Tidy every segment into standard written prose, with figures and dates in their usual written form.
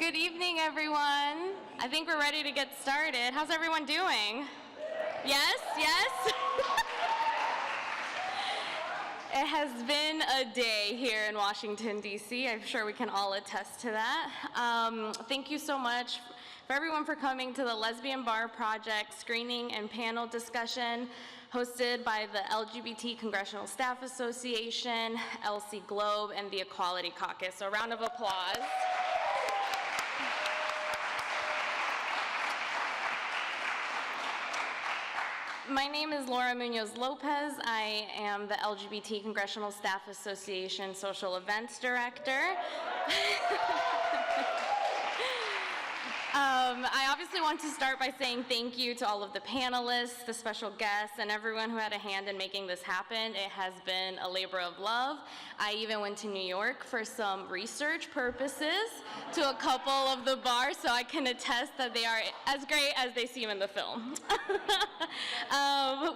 Good evening, everyone. I think we're ready to get started. How's everyone doing? Yes, yes? It has been a day here in Washington, D.C. I'm sure we can all attest to that. Thank you so much for everyone for coming to the Lesbian Bar Project screening and panel discussion hosted by the LGBT Congressional Staff Association, LC Globe, and the Equality Caucus. So a round of applause. My name is Laura Munoz Lopez. I am the LGBT Congressional Staff Association Social Events Director. I obviously want to start by saying thank you to all of the panelists, the special guests, and everyone who had a hand in making this happen. It has been a labor of love. I even went to New York for some research purposes to a couple of the bars, so I can attest that they are as great as they seem in the film.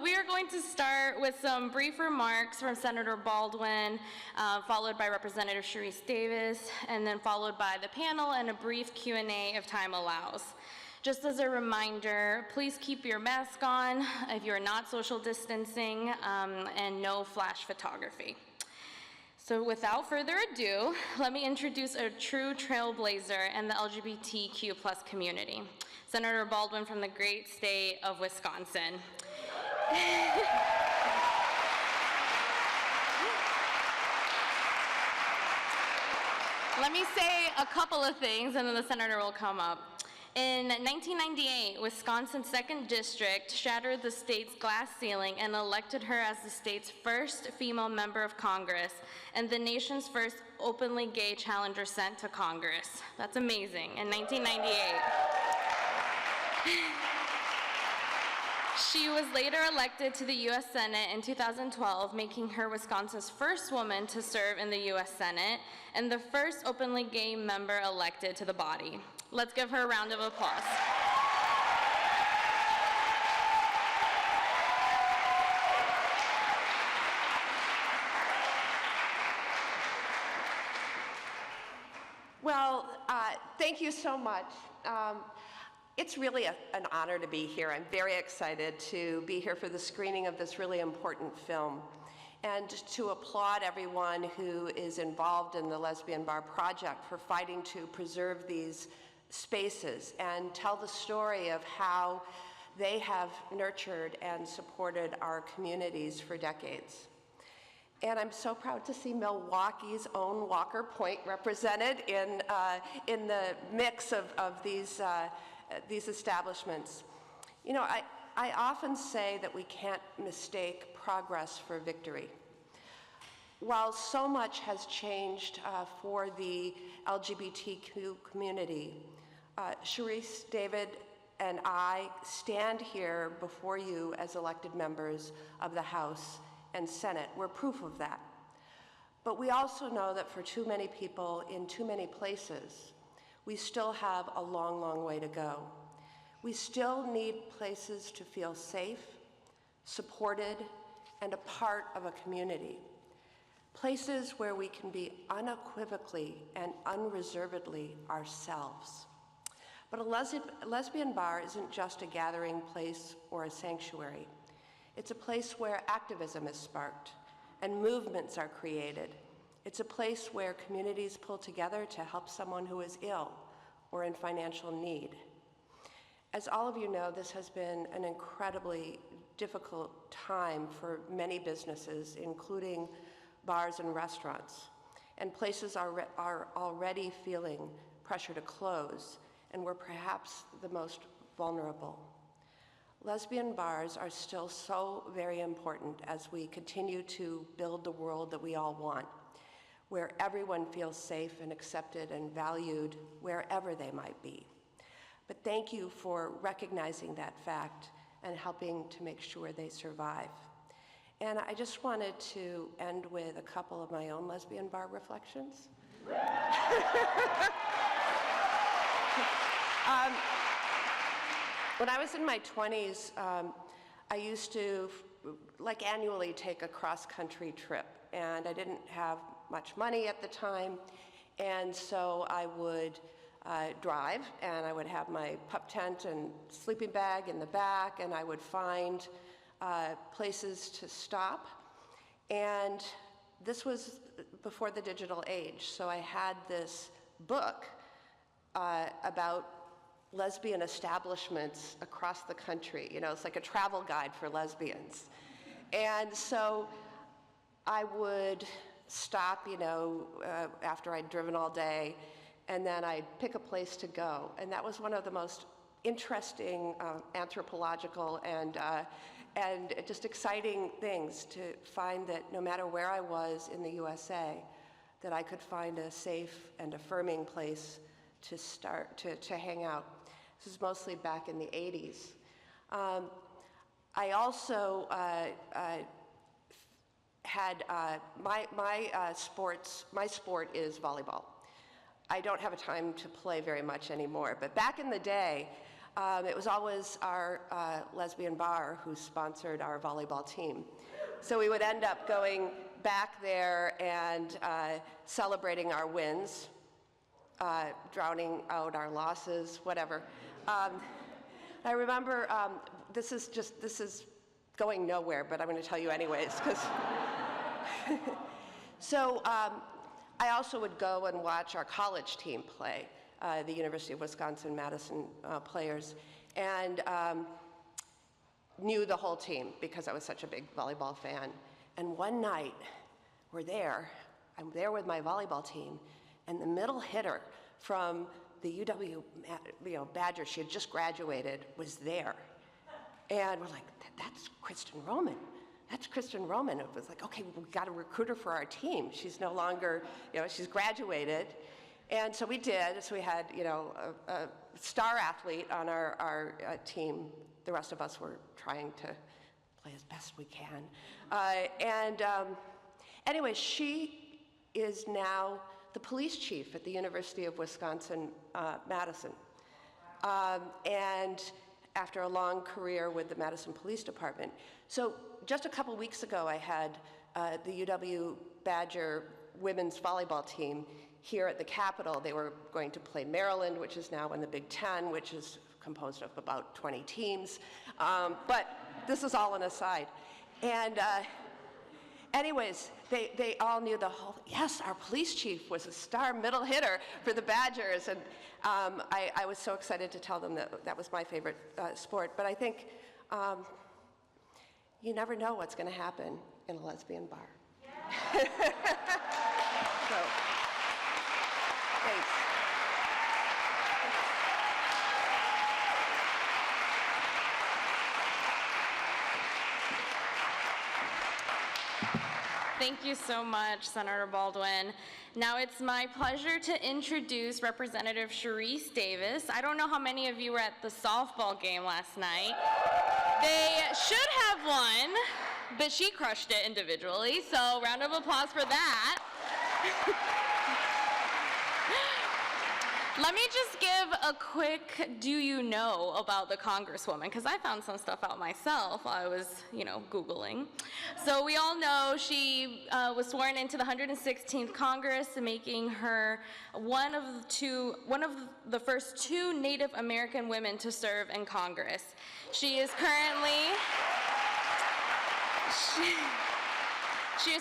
We are going to start with some brief remarks from Senator Baldwin, followed by Representative Sharice Davids, and then followed by the panel and a brief Q&A if time allows. Just as a reminder, please keep your mask on if you're not social distancing, and no flash photography. So without further ado, let me introduce a true trailblazer in the LGBTQ+ community, Senator Baldwin from the great state of Wisconsin. Let me say a couple of things and then the senator will come up. In 1998, Wisconsin's 2nd District shattered the state's glass ceiling and elected her as the state's first female member of Congress and the nation's first openly gay challenger sent to Congress. That's amazing, in 1998. She was later elected to the U.S. Senate in 2012, making her Wisconsin's first woman to serve in the U.S. Senate and the first openly gay member elected to the body. Let's give her a round of applause. Well, thank you so much. It's really an honor to be here. I'm very excited to be here for the screening of this really important film and to applaud everyone who is involved in the Lesbian Bar Project for fighting to preserve these spaces and tell the story of how they have nurtured and supported our communities for decades. And I'm so proud to see Milwaukee's own Walker Point represented in the mix of these establishments. You know, I often say that we can't mistake progress for victory. While so much has changed for the LGBTQ community, Sharice David and I stand here before you as elected members of the House and Senate. We're proof of that. But we also know that for too many people in too many places, we still have a long, long way to go. We still need places to feel safe, supported, and a part of a community. Places where we can be unequivocally and unreservedly ourselves. But a lesbian bar isn't just a gathering place or a sanctuary. It's a place where activism is sparked and movements are created. It's a place where communities pull together to help someone who is ill or in financial need. As all of you know, this has been an incredibly difficult time for many businesses, including bars and restaurants. And places are already feeling pressure to close, and we're perhaps the most vulnerable. Lesbian bars are still so very important as we continue to build the world that we all want, where everyone feels safe and accepted and valued wherever they might be. But thank you for recognizing that fact and helping to make sure they survive. And I just wanted to end with a couple of my own lesbian bar reflections. When I was in my 20s, I used to, annually take a cross-country trip, and I didn't have much money at the time, and so I would drive, and I would have my pup tent and sleeping bag in the back, and I would find places to stop. And this was before the digital age, so I had this book about lesbian establishments across the country. You know, it's like a travel guide for lesbians. And so I would stop, you know, after I'd driven all day, and then I'd pick a place to go. And that was one of the most interesting anthropological and just exciting things, to find that no matter where I was in the USA, that I could find a safe and affirming place to start to hang out. This is mostly back in the 80s. I also had my sport is volleyball. I don't have a time to play very much anymore, but back in the day, it was always our lesbian bar who sponsored our volleyball team. So we would end up going back there and celebrating our wins, drowning out our losses, whatever. I remember, this is going nowhere, but I'm going to tell you anyways, because so I also would go and watch our college team play, the University of Wisconsin-Madison players, and knew the whole team because I was such a big volleyball fan. And one night, I'm there with my volleyball team, and the middle hitter from the UW Badgers, she had just graduated, was there. And we're like, that's Kristen Roman. That's Kristen Roman. It was like, okay, we got to recruit her for our team. She's no longer, she's graduated. And so we did. So we had, a star athlete on our team. The rest of us were trying to play as best we can. Anyway, she is now the police chief at the University of Wisconsin-Madison. And after a long career with the Madison Police Department. So just a couple weeks ago, I had the UW Badger women's volleyball team here at the Capitol. They were going to play Maryland, which is now in the Big Ten, which is composed of about 20 teams. But this is all an aside. And anyways, they all knew yes, our police chief was a star middle hitter for the Badgers. And I was so excited to tell them that was my favorite sport. But I think you never know what's going to happen in a lesbian bar. So, thanks. Thank you so much, Senator Baldwin. Now it's my pleasure to introduce Representative Sharice Davis. I don't know how many of you were at the softball game last night. They should have won, but she crushed it individually, so round of applause for that. Let me just give a quick do you know about the Congresswoman, because I found some stuff out myself while I was, Googling. So we all know she was sworn into the 116th Congress, making her one of the first two Native American women to serve in Congress. She is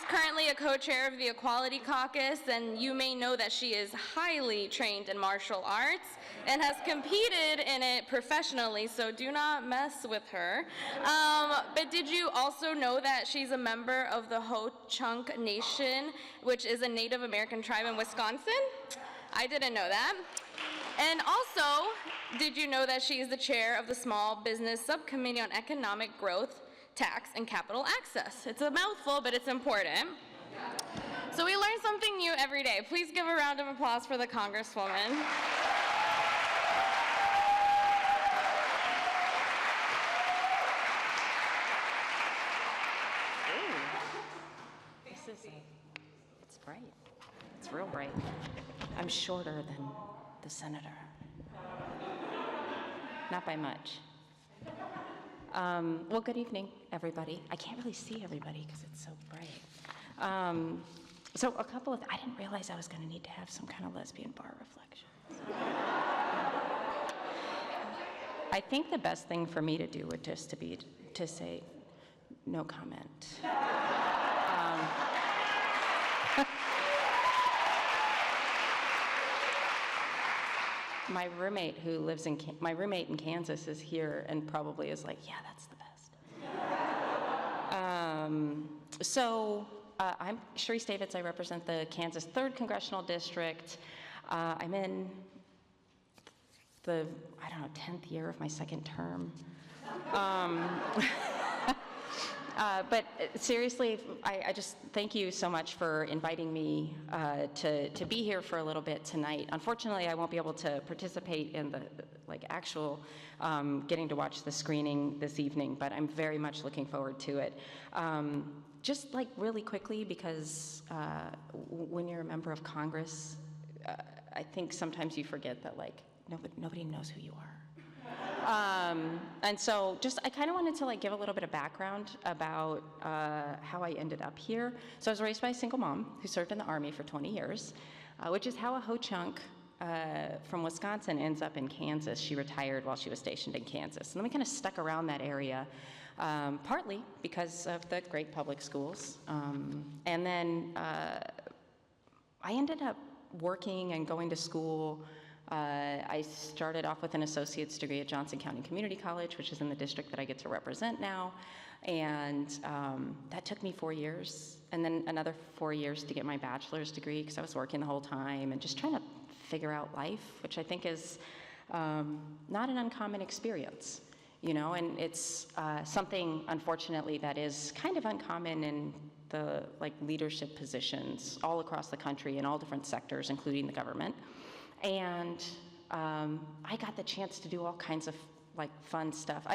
currently a co-chair of the Equality Caucus, and you may know that she is highly trained in martial arts and has competed in it professionally, so do not mess with her. But did you also know that she's a member of the Ho-Chunk Nation, which is a Native American tribe in Wisconsin? I didn't know that. And also, did you know that she is the chair of the Small Business Subcommittee on Economic Growth, Tax, and Capital Access? It's a mouthful, but it's important. So we learn something new every day. Please give a round of applause for the Congresswoman. It's bright. It's real bright. I'm shorter than the senator. Not by much. Well, good evening, everybody. I can't really see everybody because it's so bright. So I didn't realize I was going to need to have some kind of lesbian bar reflection. I think the best thing for me to do would just be to say, no comment. My roommate who lives in, my roommate in Kansas is here and probably is like, yeah, that's the best. I'm Sharice Davids. I represent the Kansas 3rd Congressional District. I'm in the, 10th year of my 2nd term. But seriously, I just thank you so much for inviting me to be here for a little bit tonight. Unfortunately, I won't be able to participate in the actual getting to watch the screening this evening, but I'm very much looking forward to it. Just really quickly, because when you're a member of Congress, I think sometimes you forget that nobody knows who you are. And so I kind of wanted to give a little bit of background about how I ended up here. So I was raised by a single mom who served in the Army for 20 years, which is how a ho-chunk from Wisconsin ends up in Kansas. She retired while she was stationed in Kansas. And then we kind of stuck around that area, partly because of the great public schools. And then I ended up working and going to school. I started off with an associate's degree at Johnson County Community College, which is in the district that I get to represent now. And that took me 4 years, and then another 4 years to get my bachelor's degree, because I was working the whole time and just trying to figure out life, which I think is not an uncommon experience, and it's something, unfortunately, that is kind of uncommon in the leadership positions all across the country in all different sectors, including the government. And I got the chance to do all kinds of fun stuff.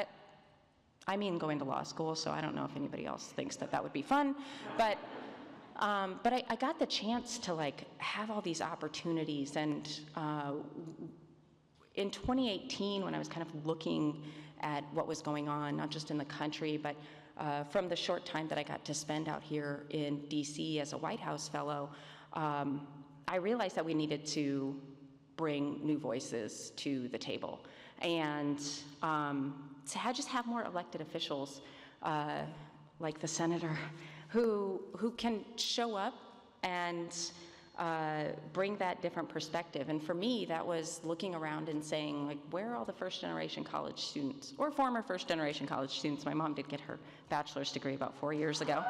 I mean going to law school, so I don't know if anybody else thinks that would be fun, but I got the chance to have all these opportunities. And in 2018, when I was kind of looking at what was going on, not just in the country, but from the short time that I got to spend out here in DC as a White House fellow, I realized that we needed to bring new voices to the table, and to just have more elected officials, like the senator, who can show up and bring that different perspective. And for me, that was looking around and saying, where are all the first-generation college students, or former first-generation college students? My mom did get her bachelor's degree about 4 years ago.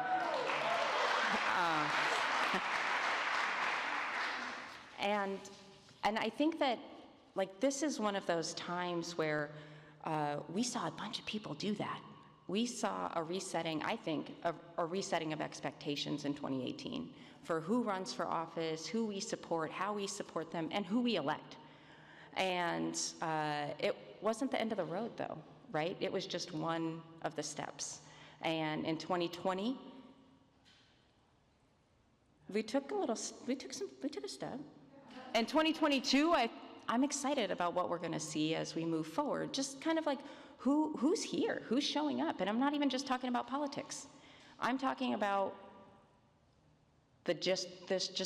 And I think that this is one of those times where we saw a bunch of people do that. We saw a resetting, I think, a resetting of expectations in 2018 for who runs for office, who we support, how we support them, and who we elect. And it wasn't the end of the road, though, right? It was just one of the steps. And in 2020, we took a step. In 2022, I'm excited about what we're going to see as we move forward. Just kind of who's here, who's showing up, and I'm not even just talking about politics. I'm talking about just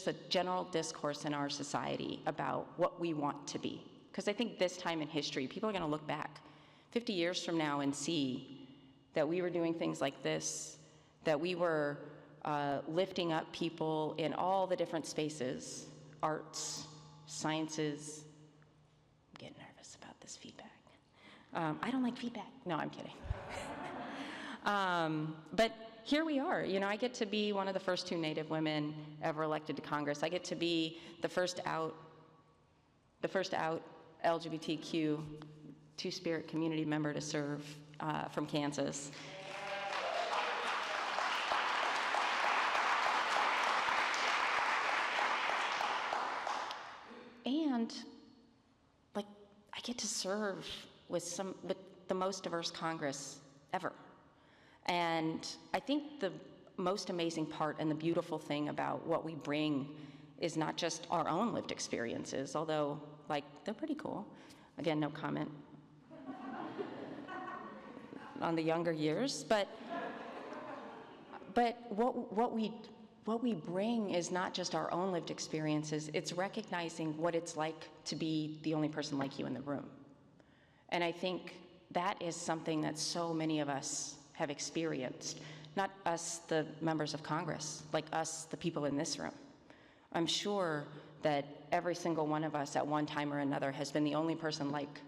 a general discourse in our society about what we want to be. Because I think this time in history, people are going to look back 50 years from now and see that we were doing things like this, that we were lifting up people in all the different spaces, arts, sciences. I'm getting nervous about this feedback. I don't like feedback. No, I'm kidding. But here we are. I get to be one of the first 2 Native women ever elected to Congress. I get to be the first out LGBTQ Two-Spirit community member to serve from Kansas. And I get to serve with the most diverse Congress ever. And I think the most amazing part and the beautiful thing about what we bring is not just our own lived experiences, although they're pretty cool. Again, no comment on the younger years, but what we bring is not just our own lived experiences, it's recognizing what it's like to be the only person like you in the room. And I think that is something that so many of us have experienced. Not us, the members of Congress, like us, the people in this room. I'm sure that every single one of us at one time or another has been the only person like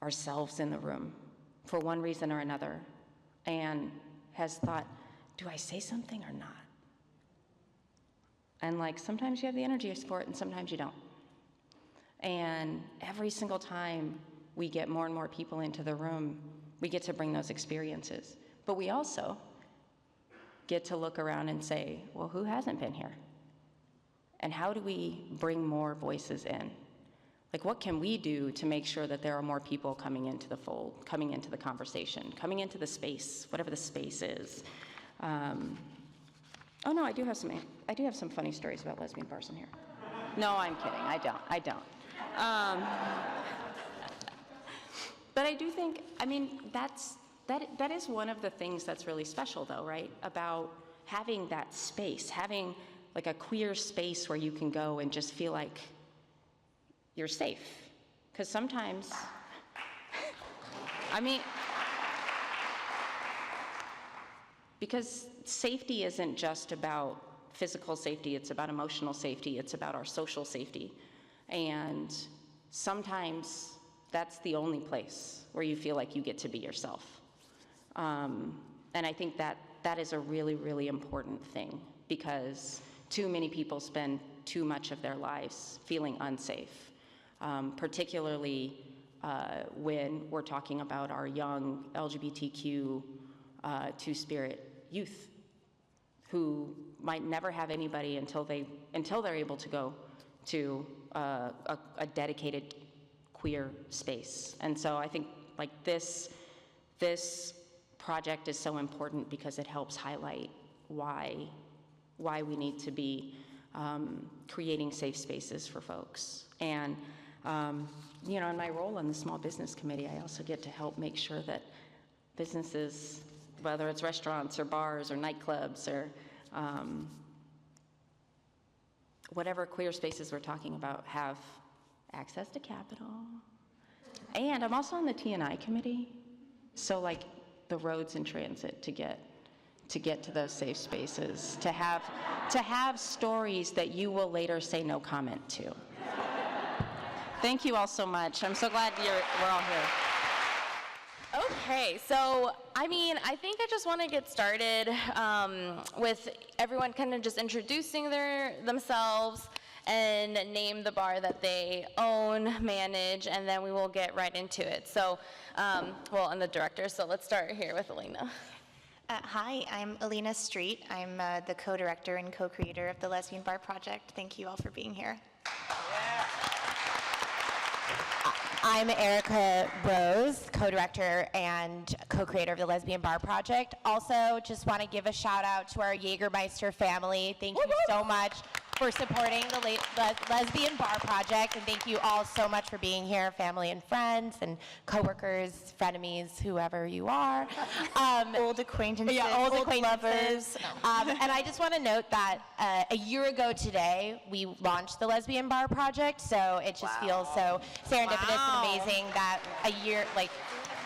ourselves in the room for one reason or another, and has thought, do I say something or not? And like, sometimes you have the energy for it and sometimes you don't. And every single time we get more and more people into the room, we get to bring those experiences. But we also get to look around and say, well, who hasn't been here? And how do we bring more voices in? Like, what can we do to make sure that there are more people coming into the fold, coming into the conversation, coming into the space, whatever the space is? Oh no, I do have some funny stories about lesbian bars in here. No, I'm kidding. I don't. But I do think, I mean, that is one of the things that's really special, though, right? About having that space, having like a queer space where you can go and just feel like you're safe. Because sometimes, I mean, because safety isn't just about physical safety, it's about emotional safety, it's about our social safety. And sometimes that's the only place where you feel like you get to be yourself. And I think that is a really, really important thing, because too many people spend too much of their lives feeling unsafe, particularly when we're talking about our young LGBTQ two-spirit youth who might never have anybody until they're able to go to a dedicated queer space. And so I think like this project is so important because it helps highlight why we need to be creating safe spaces for folks. And you know, in my role on the Small Business Committee, I also get to help make sure that businesses, whether it's restaurants or bars or nightclubs or whatever queer spaces we're talking about, have access to capital. And I'm also on the T&I committee, so like the roads and transit to get to those safe spaces, to have stories that you will later say no comment to. Thank you all so much. I'm so glad we're all here. Okay, so I mean, I think I just want to get started with everyone kind of just introducing themselves and name the bar that they own, manage, and then we will get right into it. So, well, and the director, so let's start here with Alina. Hi, I'm Alina Street. I'm the co-director and co-creator of the Lesbian Bar Project. Thank you all for being here. I'm Erica Rose, co-director and co-creator of the Lesbian Bar Project. Also, just want to give a shout out to our Jägermeister family. Thank you so much for supporting the Lesbian Bar Project, and thank you all so much for being here, family and friends and coworkers, frenemies, whoever you are. Old acquaintances, old acquaintances. And I just want to note that a year ago today, we launched the Lesbian Bar Project, so it just feels so serendipitous and amazing that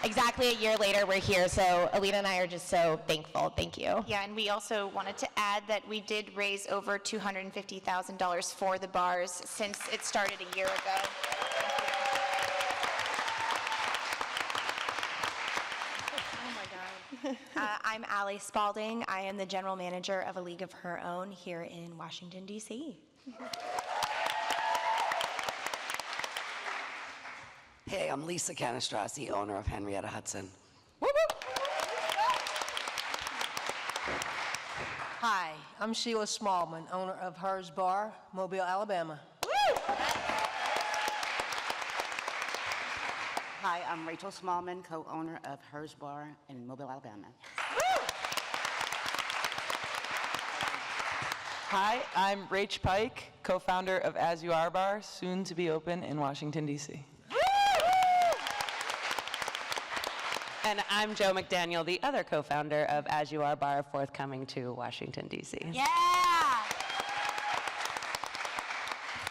exactly a year later, we're here, so Alina and I are just so thankful. Thank you. Yeah, and we also wanted to add that we did raise over $250,000 for the bars since it started a year ago. I'm Allie Spalding. I am the general manager of A League of Her Own here in Washington, D.C. Hey, I'm Lisa Canastrassi, owner of Henrietta Hudson. Hi, I'm Sheila Smallman, owner of Hers Bar, Mobile, Alabama. Hi, I'm Rachel Smallman, co-owner of Hers Bar in Mobile, Alabama. Hi, I'm Rach Pike, co-founder of As You Are Bar, soon to be open in Washington, D.C. And I'm Joe McDaniel, the other co-founder of As You Are Bar, forthcoming to Washington, D.C. Yeah!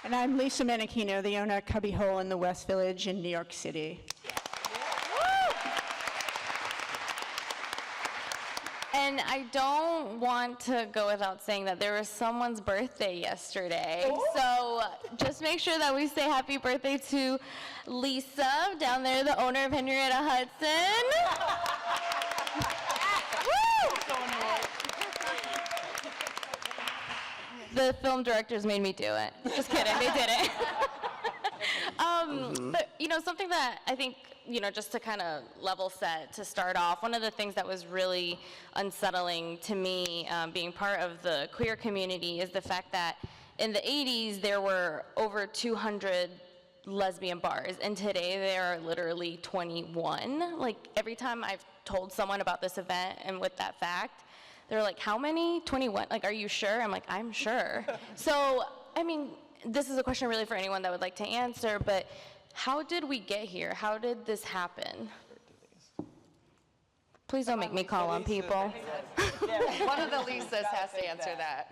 And I'm Lisa Menachino, the owner of Cubby Hole in the West Village in New York City. And I don't want to go without saying that there was someone's birthday yesterday. So just make sure that we say happy birthday to Lisa down there, the owner of Henrietta Hudson. The film directors made me do it. Just kidding, they did it. But, something that I think, just to kind of level set to start off, one of the things that was really unsettling to me being part of the queer community is the fact that in the 80s, there were over 200 lesbian bars, and today there are literally 21. Like, every time I've told someone about this event and with that fact, they're like, how many? 21. Like, are you sure? I'm like, I'm sure. So, I mean, this is a question really for anyone that would like to answer, but how did we get here? How did this happen? Please don't make me call on people. One of the Lisas has to answer that.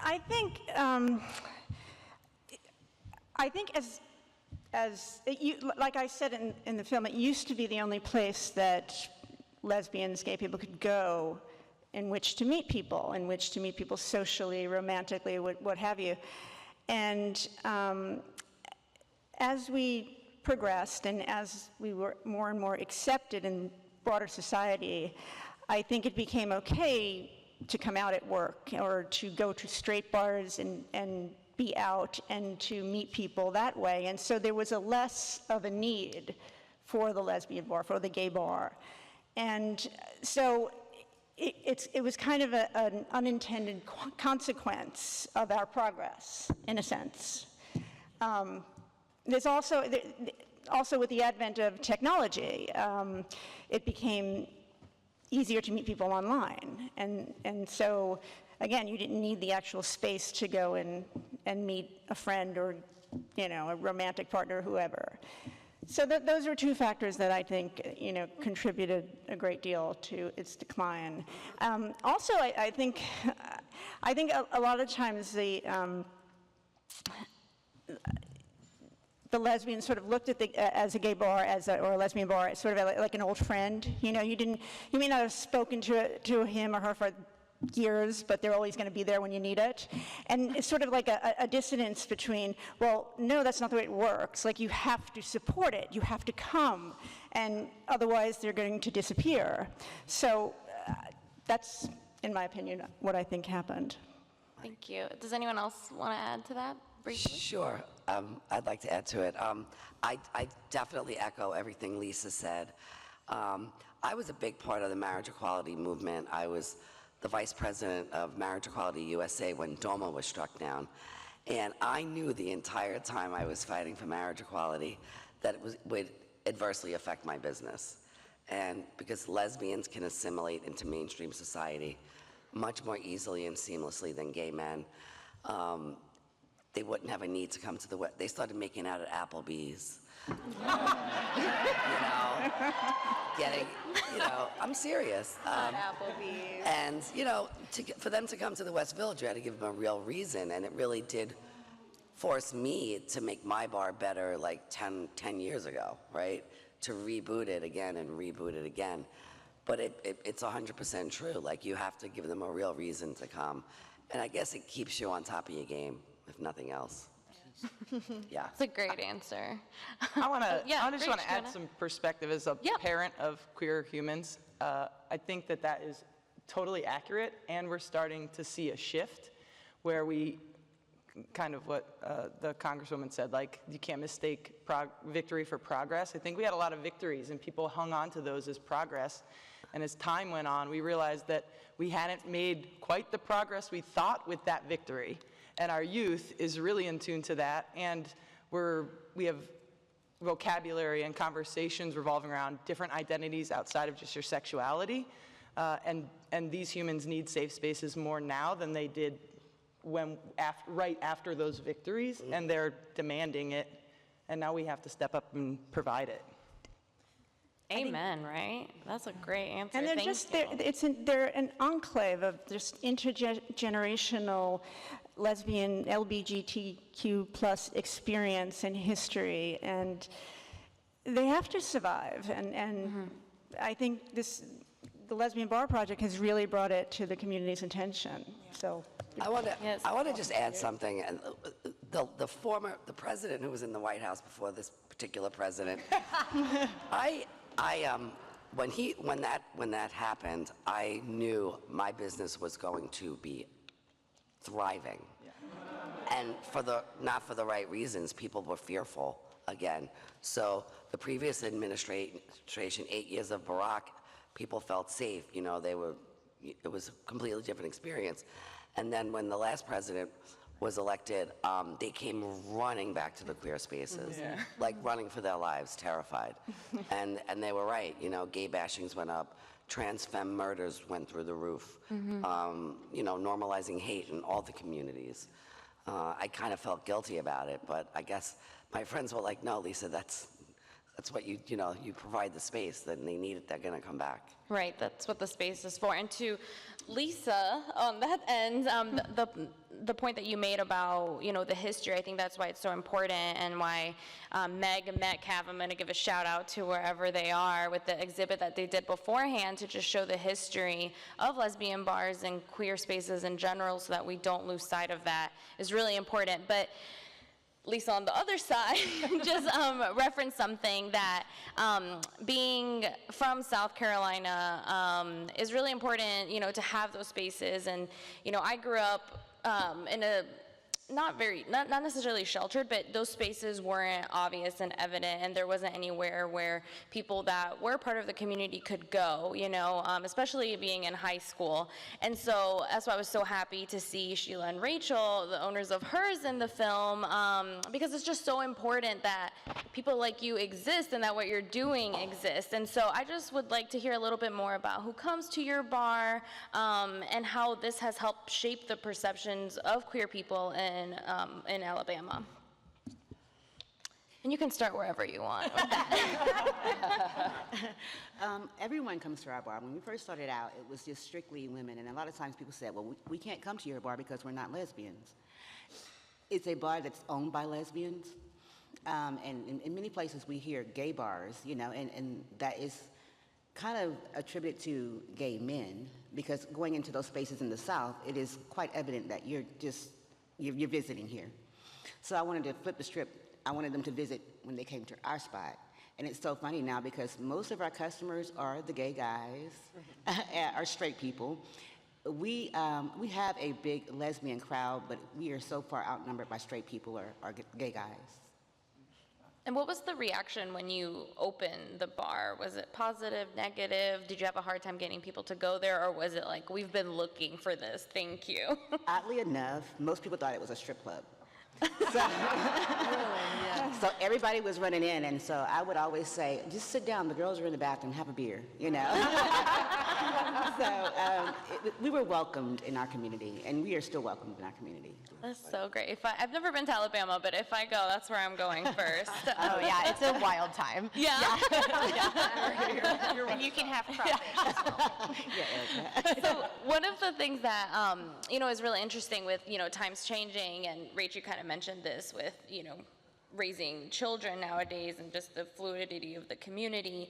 I think like I said in the film, it used to be the only place that lesbians, gay people could go in which to meet people socially, romantically, what have you. And as we progressed and as we were more and more accepted in broader society, I think it became okay to come out at work or to go to straight bars and be out and to meet people that way. And so there was a less of a need for the lesbian bar, for the gay bar. And so it was kind of an unintended consequence of our progress, in a sense. There's also with the advent of technology, it became easier to meet people online. And so, again, you didn't need the actual space to go and meet a friend or, a romantic partner, whoever. So those are two factors that I think, contributed a great deal to its decline. Also, I think a lot of times the lesbians sort of looked at as a gay bar or a lesbian bar as sort of like an old friend. You may not have spoken to him or her for years, but they're always going to be there when you need it. And it's sort of like a dissonance between, well, no, that's not the way it works. Like, you have to support it. You have to come. And otherwise, they're going to disappear. So that's, in my opinion, what I think happened. Thank you. Does anyone else want to add to that briefly? Sure. I'd like to add to it. I definitely echo everything Lisa said. I was a big part of the marriage equality movement. I was the vice president of Marriage Equality USA when DOMA was struck down. And I knew the entire time I was fighting for marriage equality that it would adversely affect my business. And because lesbians can assimilate into mainstream society much more easily and seamlessly than gay men, they wouldn't have a need to come to the West. They started making out at Applebee's. Getting, I'm serious. Applebee's. And, for them to come to the West Village, you had to give them a real reason, and it really did force me to make my bar better like 10 years ago, right? To reboot it again and reboot it again. But it's 100% true. Like, you have to give them a real reason to come. And I guess it keeps you on top of your game, if nothing else. Yeah. That's a great answer. I just want to add some perspective as a parent of queer humans. I think that is totally accurate, and we're starting to see a shift where we, kind of what the Congresswoman said, like, you can't mistake victory for progress. I think we had a lot of victories, and people hung on to those as progress. And as time went on, we realized that we hadn't made quite the progress we thought with that victory. And our youth is really in tune to that, and we have vocabulary and conversations revolving around different identities outside of just your sexuality, and these humans need safe spaces more now than they did right after those victories, and they're demanding it, and now we have to step up and provide it. Amen, right? That's a great answer. And they're an enclave of just intergenerational lesbian LGBTQ plus experience and history, and they have to survive. And I think the Lesbian Bar Project has really brought it to the community's attention, so. I want to just add something. And the president who was in the White House before this particular president, when that happened, I knew my business was going to be thriving, and not for the right reasons. People were fearful again. So the previous administration, 8 years of Barack, people felt safe. You know, it was a completely different experience. And then when the last president was elected, they came running back to the queer spaces, like running for their lives, terrified. and they were right. You know, gay bashings went up, trans femme murders went through the roof. You know, normalizing hate in all the communities. I kind of felt guilty about it, but I guess my friends were like, "No, Lisa, that's what you provide the space. Then they need it. They're gonna come back." Right, that's what the space is for. And to Lisa, on that end, the point that you made about, the history, I think that's why it's so important, and why Meg Metcalf, I'm going to give a shout out to wherever they are, with the exhibit that they did beforehand to just show the history of lesbian bars and queer spaces in general, so that we don't lose sight of that, is really important. But Lisa, on the other side, just reference something that being from South Carolina is really important, to have those spaces. And, I grew up in a not necessarily sheltered, but those spaces weren't obvious and evident, and there wasn't anywhere where people that were part of the community could go, especially being in high school. And so that's why I was so happy to see Sheila and Rachel, the owners of Hers, in the film, because it's just so important that people like you exist and that what you're doing exists. And so I just would like to hear a little bit more about who comes to your bar, and how this has helped shape the perceptions of queer people in Alabama. And you can start wherever you want with that. Everyone comes to our bar. When we first started out, it was just strictly women, and a lot of times people said, well, we can't come to your bar because we're not lesbians. It's a bar that's owned by lesbians, and in many places we hear gay bars, and that is kind of attributed to gay men, because going into those spaces in the South, it is quite evident that you're visiting here. So I wanted to flip the script. I wanted them to visit when they came to our spot. And it's so funny now because most of our customers are the gay guys, are straight people. We have a big lesbian crowd, but we are so far outnumbered by straight people or gay guys. And what was the reaction when you opened the bar? Was it positive, negative? Did you have a hard time getting people to go there, or was it like, we've been looking for this, thank you? Oddly enough, most people thought it was a strip club. So everybody was running in, and so I would always say, just sit down, the girls are in the bathroom, have a beer, So we were welcomed in our community, and we are still welcomed in our community. That's so great. I've never been to Alabama, but if I go, that's where I'm going first. Oh yeah, it's a wild time. Yeah. And you can have crawfish. So one of the things that is really interesting with times changing, and Rach, you kind of mentioned this with raising children nowadays and just the fluidity of the community,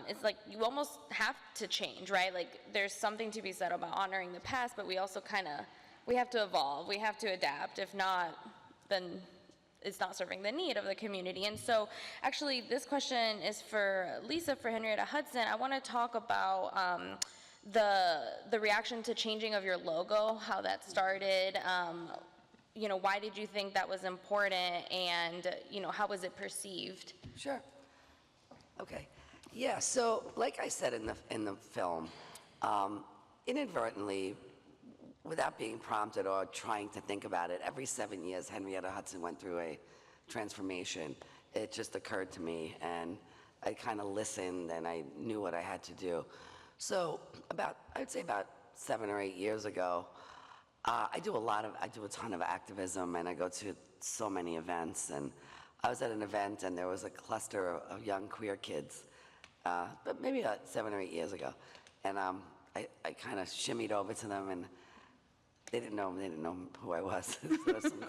it's like you almost have to change, right? Like there's something to be said about honoring the past, but we also we have to evolve, we have to adapt. If not, then it's not serving the need of the community. And so actually this question is for Lisa, for Henrietta Hudson. I want to talk about the reaction to changing of your logo, how that started. Why did you think that was important, and how was it perceived? Sure. Okay. Yeah. So, like I said in the film, inadvertently, without being prompted or trying to think about it, every 7 years, Henrietta Hudson went through a transformation. It just occurred to me, and I kind of listened, and I knew what I had to do. So, I'd say about 7 or 8 years ago, I do a ton of activism, and I go to so many events. And I was at an event, and there was a cluster of young queer kids, but maybe about 7 or 8 years ago. And I kind of shimmied over to them, and they didn't know who I was. There was some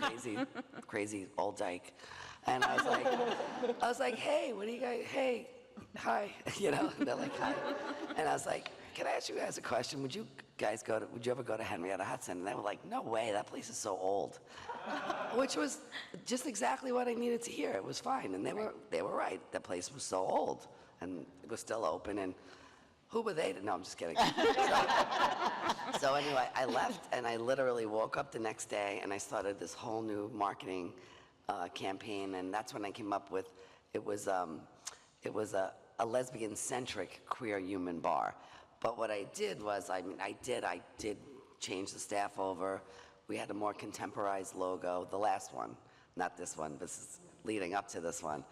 crazy old dyke. And I was like, hey, what do you guys? Hey, hi. And they're like, hi. And I was like, can I ask you guys a question? Would you ever go to Henrietta Hudson? And they were like, no way, that place is so old. Which was just exactly what I needed to hear. It was fine, and they were right. That place was so old, and it was still open, and who were they to, no, I'm just kidding. So anyway, I left, and I literally woke up the next day, and I started this whole new marketing campaign, and that's when I came up with, it was a lesbian-centric queer human bar. But what I did was, I did change the staff over. We had a more contemporized logo, the last one, not this one, this is leading up to this one.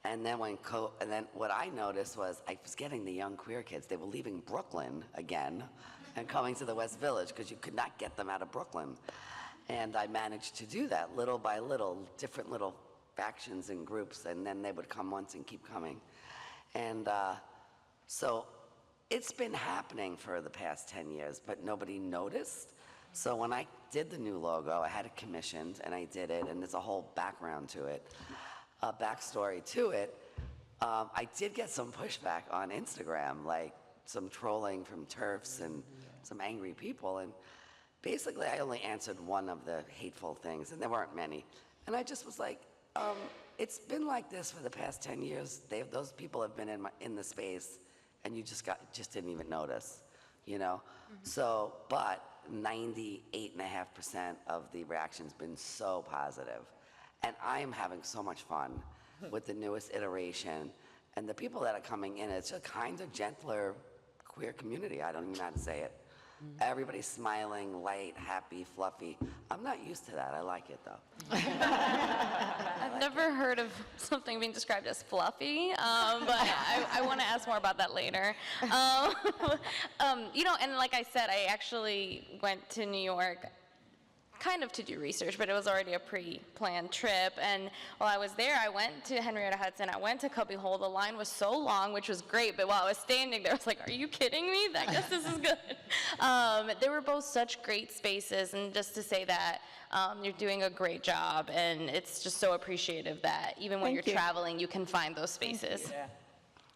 And then what I noticed was I was getting the young queer kids, they were leaving Brooklyn again and coming to the West Village because you could not get them out of Brooklyn. And I managed to do that little by little, different little factions and groups, and then they would come once and keep coming. And so it's been happening for the past 10 years, but nobody noticed. So when I did the new logo, I had it commissioned, and I did it, and there's a whole background to it, a backstory to it. I did get some pushback on Instagram, like some trolling from TERFs and some angry people, and basically I only answered one of the hateful things, and there weren't many. And I just was like, it's been like this for the past 10 years. Those people have been in the space, and you just didn't even notice, you know? So, but 98.5% of the reaction's been so positive. And I am having so much fun with the newest iteration. And the people that are coming in, it's a kind of gentler queer community. I don't even know how to say it. Everybody's smiling, light, happy, fluffy. I'm not used to that. I like it, though. I've never heard of something being described as fluffy, but I want to ask more about that later. You know, and like I said, I actually went to New York kind of to do research, but it was already a pre-planned trip. And while I was there, I went to Henrietta Hudson, I went to Cubbyhole. The line was so long, which was great, but while I was standing there, I was like, are you kidding me? I guess this is good. They were both such great spaces, and just to say that you're doing a great job, and it's just so appreciative that even when you're traveling, you can find those spaces.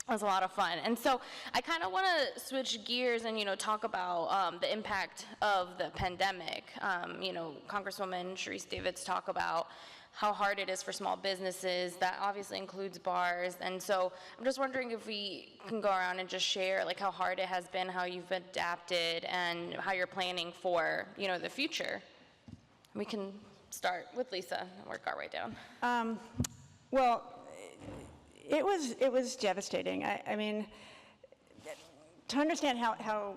It was a lot of fun. And so I kind of want to switch gears and, you know, talk about the impact of the pandemic. You know, Congresswoman Sharice Davids talked about how hard it is for small businesses. That obviously includes bars. And so I'm just wondering if we can go around and just share, like, how hard it has been, how you've adapted, and how you're planning for, you know, the future. We can start with Lisa and work our way down. Well, it was devastating. I mean, to understand how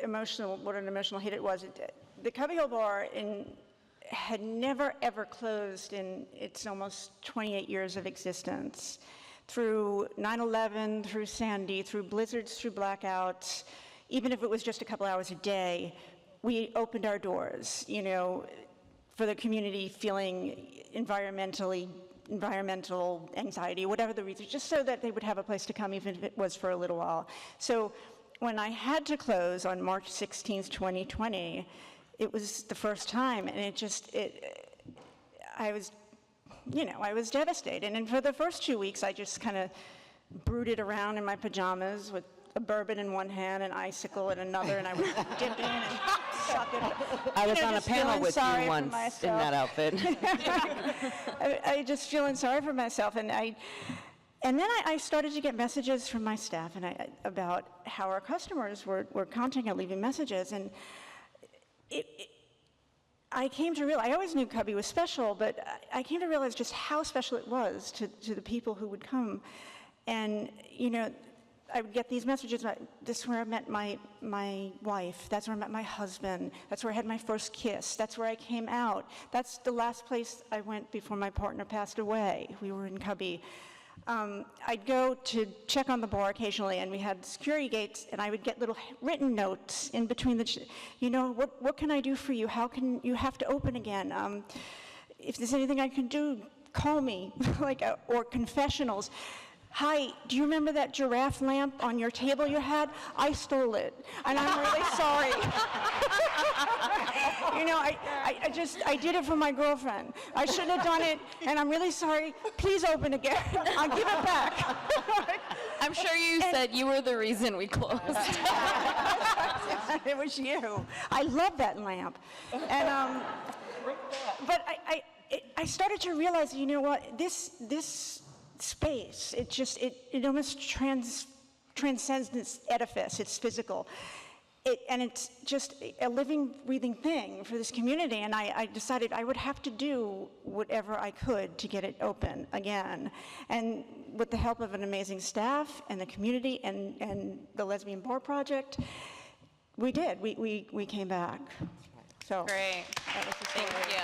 emotional, what an emotional hit it was, the Cubbyhole Bar had never ever closed in its almost 28 years of existence. Through 9/11, through Sandy, through blizzards, through blackouts, even if it was just a couple hours a day, we opened our doors, you know, for the community feeling environmental anxiety, whatever the reason, just so that they would have a place to come, even if it was for a little while. So when I had to close on March 16th, 2020, it was the first time, and I was devastated. And for the first 2 weeks, I just kind of brooded around in my pajamas with a bourbon in one hand, an icicle in another, and I was dipping and sucking. I was on a panel with you once in that outfit. I just feeling sorry for myself, and then I started to get messages from my staff about how our customers were contacting and leaving messages, and I came to realize, I always knew Cubby was special, but I came to realize just how special it was to the people who would come. And, you know, I would get these messages, this is where I met my wife, that's where I met my husband, that's where I had my first kiss, that's where I came out, that's the last place I went before my partner passed away. We were in Cubby. I'd go to check on the bar occasionally, and we had security gates, and I would get little written notes in between you know, what can I do for you? How can you have to open again? If there's anything I can do, call me, or confessionals. Hi, do you remember that giraffe lamp on your table you had? I stole it, and I'm really sorry. You know, I did it for my girlfriend. I shouldn't have done it, and I'm really sorry. Please open again. I'll give it back. I'm sure you said you were the reason we closed. It was you. I love that lamp. And, but I started to realize, you know what, this space, it almost transcends this edifice, it's physical. And it's just a living, breathing thing for this community. And I decided I would have to do whatever I could to get it open again. And with the help of an amazing staff and the community and the Lesbian Bar Project, we did. We came back. So Great. that was the Thank story. you.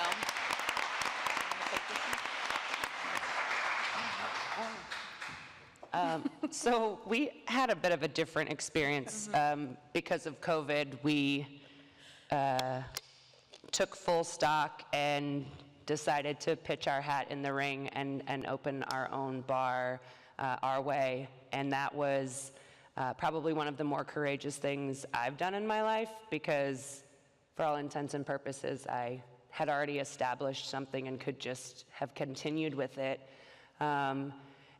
So we had a bit of a different experience. Because of COVID, we took full stock and decided to pitch our hat in the ring and open our own bar our way. And that was probably one of the more courageous things I've done in my life, because for all intents and purposes, I had already established something and could just have continued with it.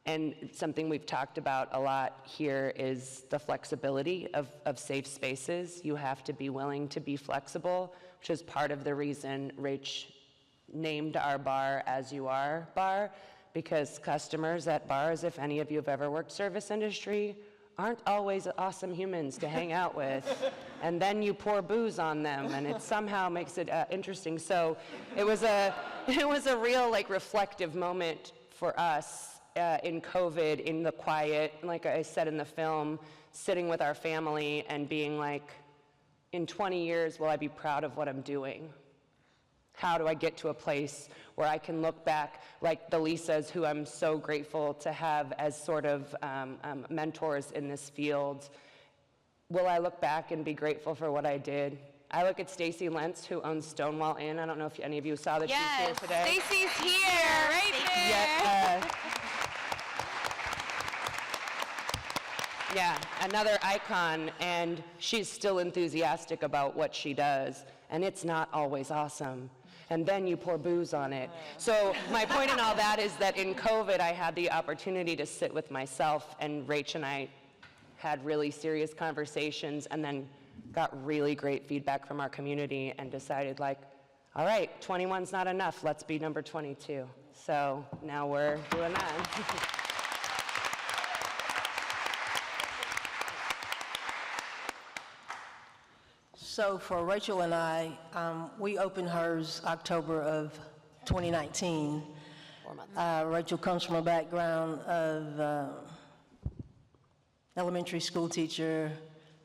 And something we've talked about a lot here is the flexibility of safe spaces. You have to be willing to be flexible, which is part of the reason Rach named our bar As You Are Bar, because customers at bars, if any of you have ever worked service industry, aren't always awesome humans to hang out with. And then you pour booze on them, and it somehow makes it interesting. So it was a real reflective moment for us in COVID, in the quiet, like I said in the film, sitting with our family and being like, in 20 years, will I be proud of what I'm doing? How do I get to a place where I can look back like the Lisas, who I'm so grateful to have as sort of mentors in this field? Will I look back and be grateful for what I did? I look at Stacy Lentz, who owns Stonewall Inn. I don't know if any of you saw that she's here today. Yes, Stacy's here, right there. Yeah, another icon, and she's still enthusiastic about what she does, and it's not always awesome. And then you pour booze on it. So my point in all that is that in COVID, I had the opportunity to sit with myself, and Rach and I had really serious conversations, and then got really great feedback from our community, and decided all right, 21's not enough, let's be number 22. So now we're doing that. So for Rachel and I, we opened hers October of 2019. 4 months. Rachel comes from a background of elementary school teacher,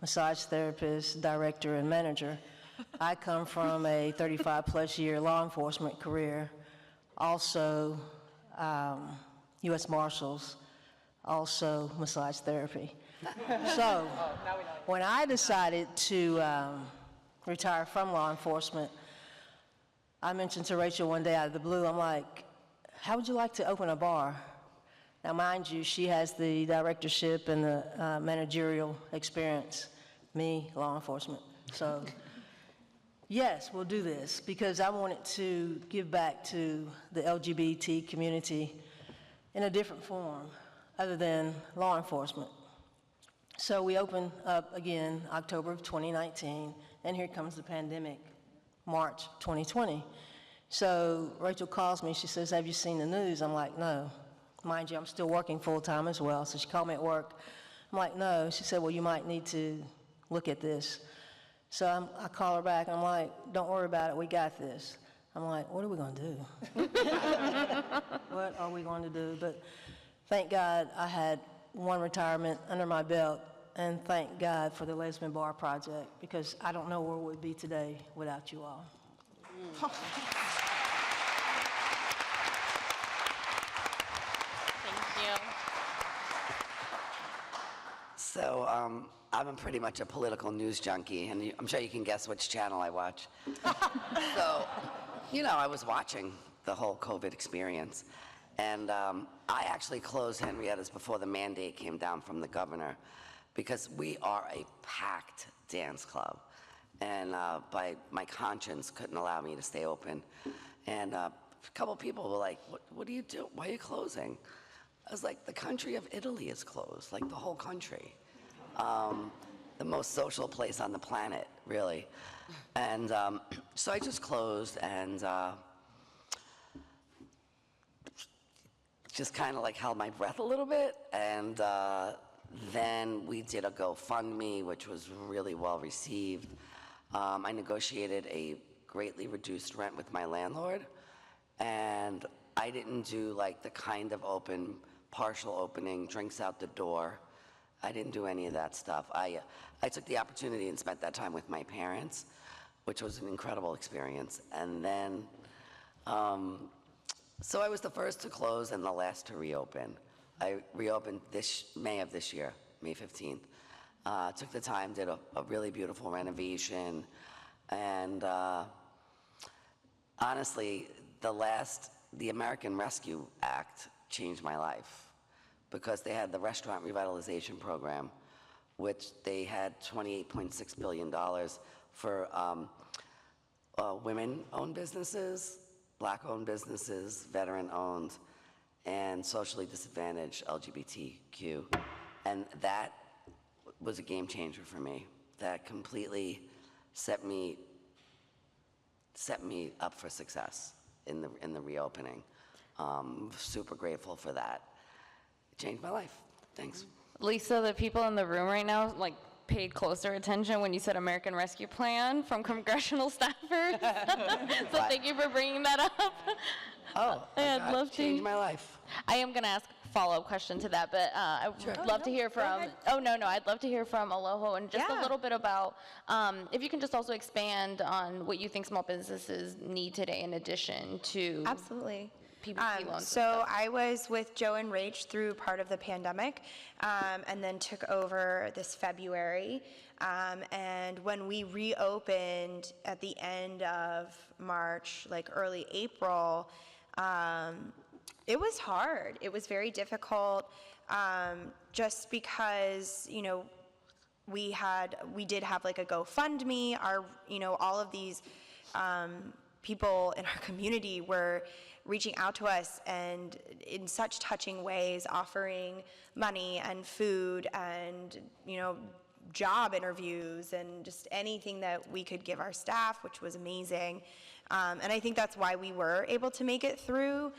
massage therapist, director, and manager. I come from a 35-plus year law enforcement career, also U.S. Marshals, also massage therapy. So when I decided to retire from law enforcement, I mentioned to Rachel one day out of the blue, I'm like, how would you like to open a bar? Now, mind you, she has the directorship and the managerial experience, me, law enforcement. So, yes, we'll do this, because I wanted to give back to the LGBT community in a different form other than law enforcement. So we opened up again October of 2019, and here comes the pandemic, March 2020. So Rachel calls me, she says, have you seen the news? I'm like, no. Mind you, I'm still working full-time as well, so she called me at work. I'm like, no. She said, well, you might need to look at this. So I call her back, I'm like, don't worry about it, we got this. I'm like, what are we going to do? What are we going to do? But thank God I had one retirement under my belt, and thank God for the Lesbian Bar Project, because I don't know where we'd be today without you all. Thank you. So I'm pretty much a political news junkie, and I'm sure you can guess which channel I watch. So, I was watching the whole COVID experience. And I actually closed Henrietta's before the mandate came down from the governor, because we are a packed dance club. And by my conscience couldn't allow me to stay open. And a couple people were like, what do you do? Why are you closing? I was like, the country of Italy is closed, like the whole country. The most social place on the planet, really. And so I just closed and just kind of like held my breath a little bit. And then we did a GoFundMe, which was really well received. I negotiated a greatly reduced rent with my landlord. And I didn't do like the kind of partial opening, drinks out the door. I didn't do any of that stuff. I took the opportunity and spent that time with my parents, which was an incredible experience. And then, so I was the first to close and the last to reopen. I reopened May of this year, May 15th. Took the time, did a really beautiful renovation, and honestly, the American Rescue Act changed my life because they had the Restaurant Revitalization Program, which they had $28.6 billion for women-owned businesses, Black-owned businesses, veteran-owned, and socially disadvantaged LGBTQ. And that was a game changer for me. That completely set me up for success in the reopening. Super grateful for that. It changed my life. Thanks. Lisa, the people in the room right now, like, paid closer attention when you said American Rescue Plan from congressional staffers. So thank you for bringing that up. Oh, I'd love to. Changed my life. I am going to ask a follow-up question to that, but I would love to hear from, I'd love to hear from Aloho and just a little bit about, if you can just also expand on what you think small businesses need today in addition to Absolutely. PPP loans. So I was with Joe and Rach through part of the pandemic, and then took over this February. And when we reopened at the end of March, like early April, it was hard. It was very difficult, just because, we did have like a GoFundMe. All of these people in our community were reaching out to us and in such touching ways, offering money and food and, job interviews and just anything that we could give our staff, which was amazing. And I think that's why we were able to make it through.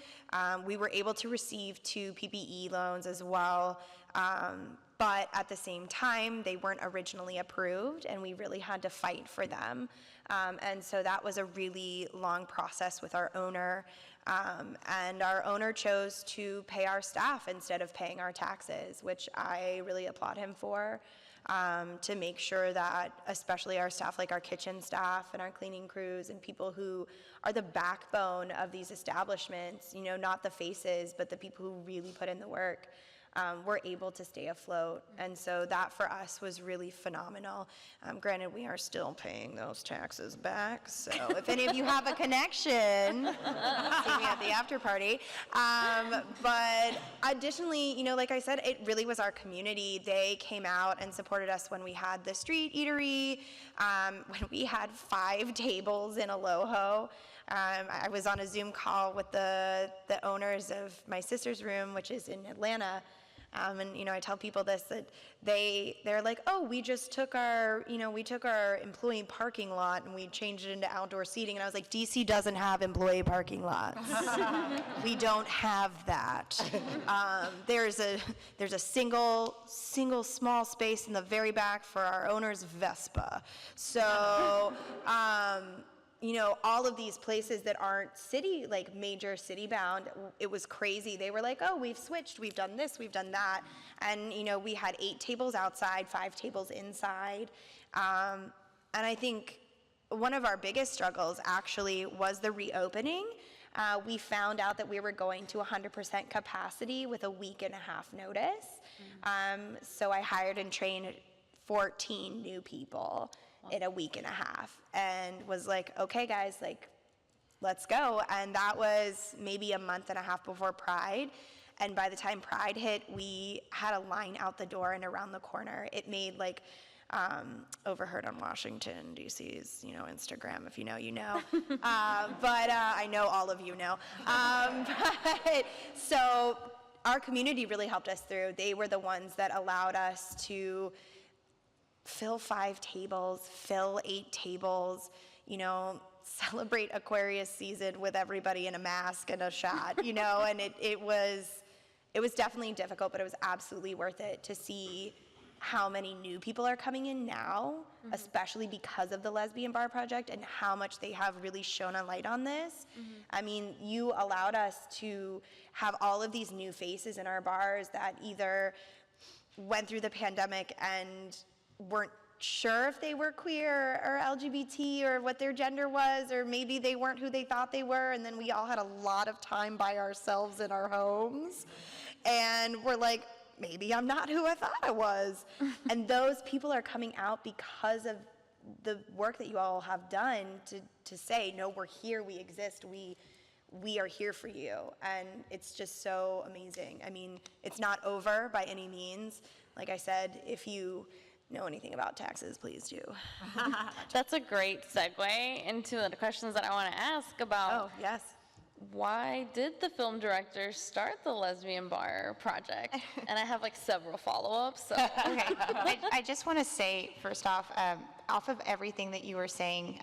We were able to receive 2 PPE loans as well. But at the same time, they weren't originally approved, and we really had to fight for them. And so that was a really long process with our owner. And our owner chose to pay our staff instead of paying our taxes, which I really applaud him for, to make sure that, especially our staff, like our kitchen staff and our cleaning crews and people who are the backbone of these establishments, not the faces, but the people who really put in the work, were able to stay afloat. And so that for us was really phenomenal. Granted, we are still paying those taxes back, so if any of you have a connection, see me at the after party. But additionally, like I said, it really was our community. They came out and supported us when we had the street eatery, when we had 5 tables in Aloho. I was on a Zoom call with the owners of my sister's room, which is in Atlanta. And I tell people this, that they're like, oh, we just took our employee parking lot and we changed it into outdoor seating. And I was like, DC doesn't have employee parking lots. We don't have that. There's a single small space in the very back for our owner's Vespa. So, all of these places that aren't major city bound, it was crazy. They were like, oh, we've switched, we've done this, we've done that. And, we had 8 tables outside, 5 tables inside. And I think one of our biggest struggles actually was the reopening. We found out that we were going to 100% capacity with a week and a half notice. So I hired and trained 14 new people in a week and a half and was like, okay guys, let's go. And that was maybe a month and a half before Pride. And by the time Pride hit, we had a line out the door and around the corner. It made overheard on Washington, D.C.'s, Instagram, if you know, you know. But I know all of you know. So our community really helped us through. They were the ones that allowed us to fill 5 tables, fill 8 tables, celebrate Aquarius season with everybody in a mask and a shot, and it was definitely difficult, but it was absolutely worth it to see how many new people are coming in now, especially because of the Lesbian Bar Project and how much they have really shone a light on this. I mean, you allowed us to have all of these new faces in our bars that either went through the pandemic and weren't sure if they were queer or LGBT or what their gender was, or maybe they weren't who they thought they were, and then we all had a lot of time by ourselves in our homes, and we're like, maybe I'm not who I thought I was. And those people are coming out because of the work that you all have done to say, no, we're here, we exist, we are here for you. And it's just so amazing. I mean, it's not over by any means. Like I said, if you know anything about taxes, please do. That's a great segue into the questions that I want to ask about. Oh, yes. Why did the film director start the Lesbian Bar Project? And I have several follow-ups. So. Okay, I just want to say, first off of everything that you were saying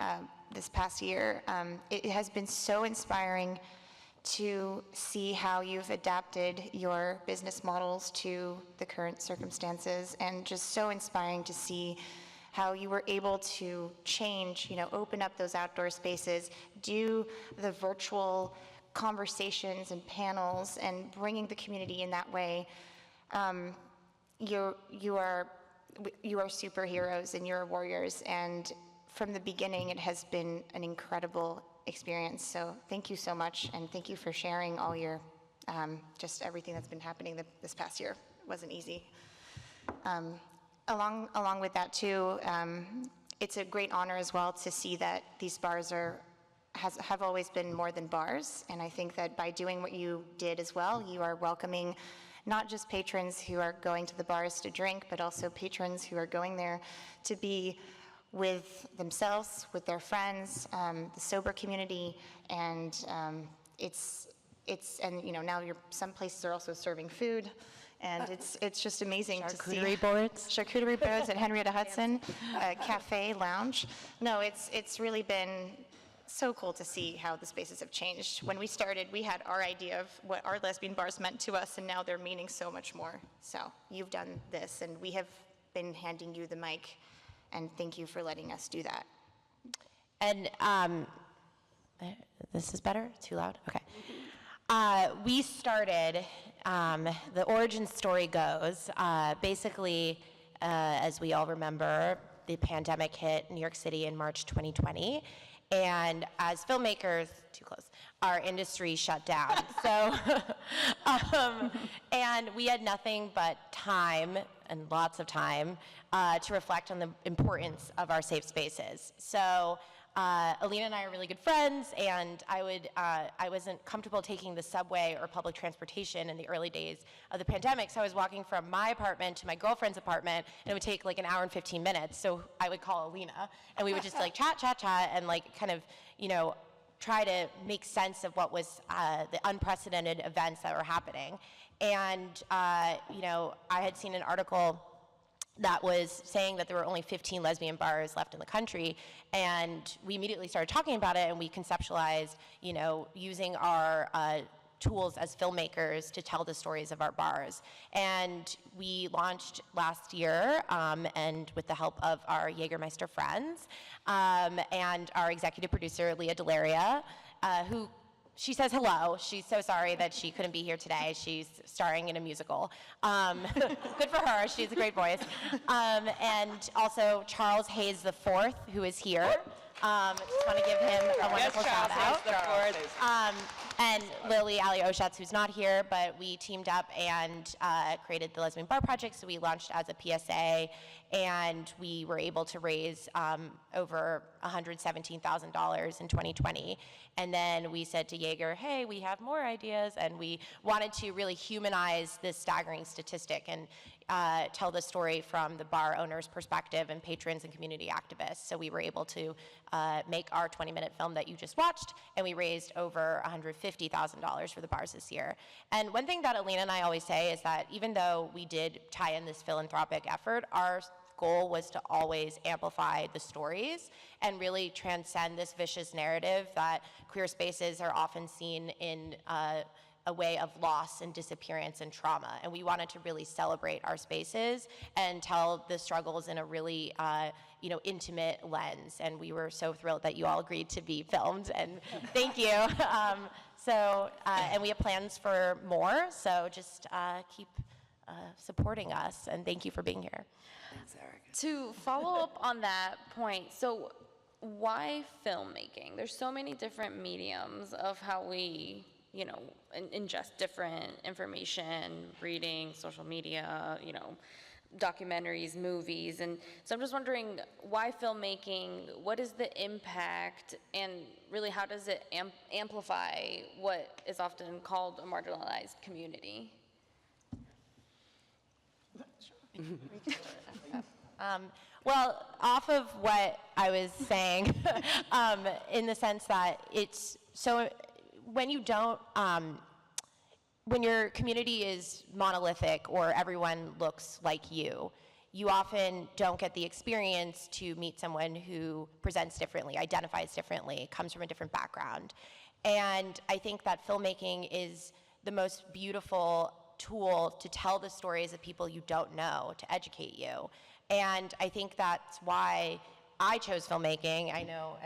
this past year, it has been so inspiring to see how you've adapted your business models to the current circumstances, and just so inspiring to see how you were able to change, open up those outdoor spaces, do the virtual conversations and panels, and bringing the community in that way. You are superheroes and you're warriors, and from the beginning it has been an incredible experience. So thank you so much, and thank you for sharing all your, just everything that's been happening this past year. It wasn't easy. Along with that too, it's a great honor as well to see that these bars have always been more than bars, and I think that by doing what you did as well, you are welcoming not just patrons who are going to the bars to drink, but also patrons who are going there to be with themselves, with their friends, the sober community, and now some places are also serving food. And it's just amazing to see. Charcuterie boards at Henrietta Hudson, cafe, lounge. No, it's really been so cool to see how the spaces have changed. When we started, we had our idea of what our lesbian bars meant to us, and now they're meaning so much more. So you've done this, and we have been handing you the mic, and thank you for letting us do that. And this is better? Too loud? Okay. We started, the origin story goes, basically, as we all remember, the pandemic hit New York City in March 2020. And as filmmakers, too close, our industry shut down. So, and we had nothing but time, and lots of time, to reflect on the importance of our safe spaces. So, Alina and I are really good friends, and I wasn't comfortable taking the subway or public transportation in the early days of the pandemic, so I was walking from my apartment to my girlfriend's apartment, and it would take an hour and 15 minutes, so I would call Alina, and we would just chat, and kind of, try to make sense of what was the unprecedented events that were happening. And, I had seen an article that was saying that there were only 15 lesbian bars left in the country, and we immediately started talking about it, and we conceptualized, using our tools as filmmakers to tell the stories of our bars. And we launched last year, and with the help of our Jägermeister friends, and our executive producer, Leah Delaria, who she says hello. She's so sorry that she couldn't be here today. She's starring in a musical. Good for her. She has a great voice. And also Charles Hayes IV, who is here. Just want to give him a wonderful shout out. And Lily Alioshats, who's not here, but we teamed up and created the Lesbian Bar Project. So we launched as a PSA, and we were able to raise over $117,000 in 2020. And then we said to Jaeger, hey, we have more ideas, and we wanted to really humanize this staggering statistic. And tell the story from the bar owner's perspective and patrons and community activists. So we were able to make our 20-minute film that you just watched, and we raised over $150,000 for the bars this year. And one thing that Alina and I always say is that even though we did tie in this philanthropic effort, our goal was to always amplify the stories and really transcend this vicious narrative that queer spaces are often seen in a way of loss and disappearance and trauma. And we wanted to really celebrate our spaces and tell the struggles in a really intimate lens. And we were so thrilled that you all agreed to be filmed, and thank you. And we have plans for more, so just keep supporting us, and thank you for being here. Thanks, Eric. To follow up on that point, so why filmmaking? There's so many different mediums of how we, ingest different information, reading, social media, documentaries, movies. And so I'm just wondering, why filmmaking? What is the impact? And really, how does it amplify what is often called a marginalized community? Well, off of what I was saying, in the sense that it's so, when you don't, when your community is monolithic or everyone looks like you often don't get the experience to meet someone who presents differently, identifies differently, comes from a different background. And I think that filmmaking is the most beautiful tool to tell the stories of people you don't know, to educate you. And I think that's why I chose filmmaking. I know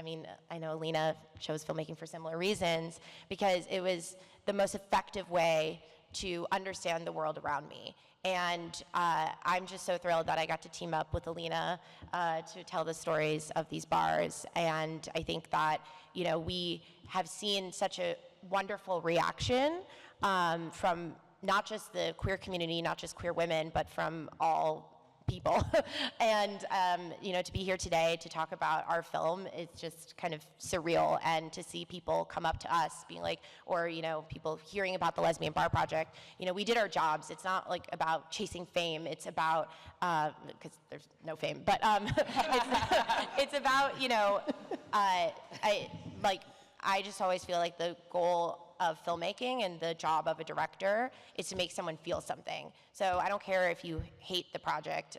Alina chose filmmaking for similar reasons, because it was the most effective way to understand the world around me. And I'm just so thrilled that I got to team up with Alina to tell the stories of these bars. And I think that, we have seen such a wonderful reaction from not just the queer community, not just queer women, but from all people. And, to be here today to talk about our film, it's just kind of surreal. And to see people come up to us being like, or, people hearing about the Lesbian Bar Project, we did our jobs. It's not like about chasing fame. It's about, because there's no fame, but it's about, I just always feel like the goal of filmmaking and the job of a director is to make someone feel something. So I don't care if you hate the project,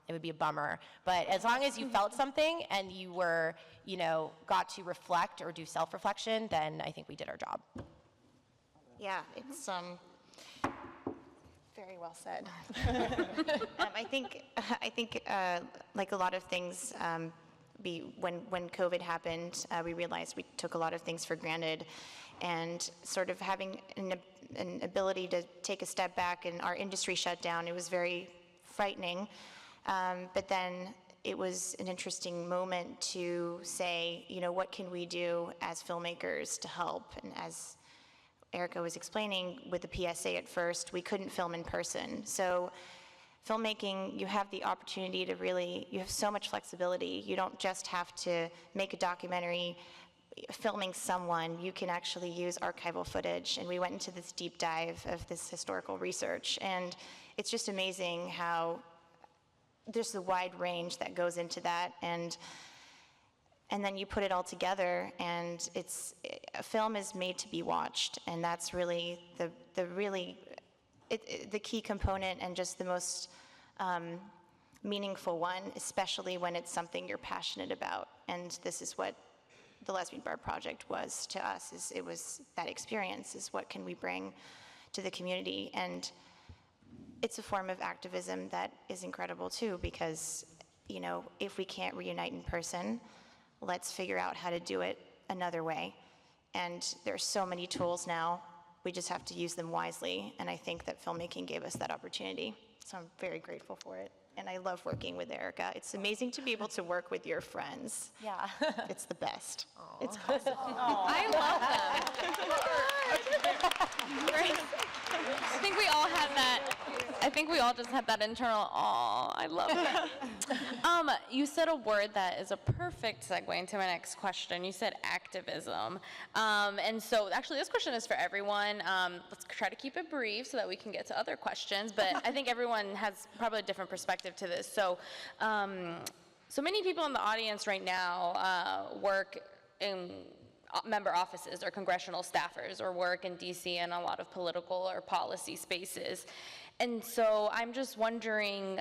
it would be a bummer. But as long as you felt something and you were, got to reflect or do self-reflection, then I think we did our job. Yeah, it's very well said. I think like a lot of things, when COVID happened, we realized we took a lot of things for granted, and sort of having an ability to take a step back, and our industry shut down. It was very frightening, but then it was an interesting moment to say, what can we do as filmmakers to help? And as Erica was explaining with the PSA at first, we couldn't film in person. So filmmaking, you have the opportunity to really, you have so much flexibility. You don't just have to make a documentary filming someone. You can actually use archival footage. And we went into this deep dive of this historical research. And it's just amazing how there's a wide range that goes into that. And then you put it all together, and a film is made to be watched. And that's really the key component, and just the most meaningful one, especially when it's something you're passionate about. And this is what the Lesbian Bar Project was to us, it was that experience, is what can we bring to the community. And it's a form of activism that is incredible too, because, if we can't reunite in person, let's figure out how to do it another way. And there's so many tools now. We just have to use them wisely, and I think that filmmaking gave us that opportunity. So I'm very grateful for it, and I love working with Erica. It's amazing to be able to work with your friends. Yeah. It's the best. Aww. It's awesome. I love them. I think we all have that I think we all just had that internal, aw, I love that. You said a word that is a perfect segue into my next question. You said activism. And so actually this question is for everyone. Let's try to keep it brief so that we can get to other questions, but I think everyone has probably a different perspective to this. So, so many people in the audience right now work in member offices or congressional staffers or work in DC in a lot of political or policy spaces. And so I'm just wondering,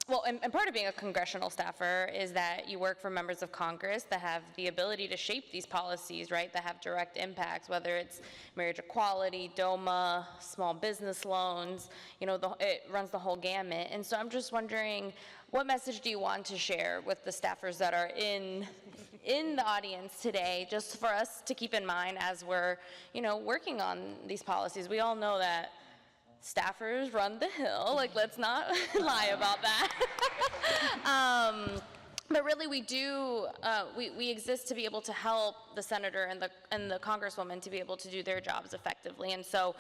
well, and part of being a congressional staffer is that you work for members of Congress that have the ability to shape these policies, right, that have direct impacts, whether it's marriage equality, DOMA, small business loans, you know, it runs the whole gamut. And so I'm just wondering, what message do you want to share with the staffers that are in the audience today, just for us to keep in mind as we're, you know, working on these policies? We all know that staffers run the hill, like, let's not lie about that. But really, we do, we exist to be able to help the senator and the congresswoman to be able to do their jobs effectively. And so,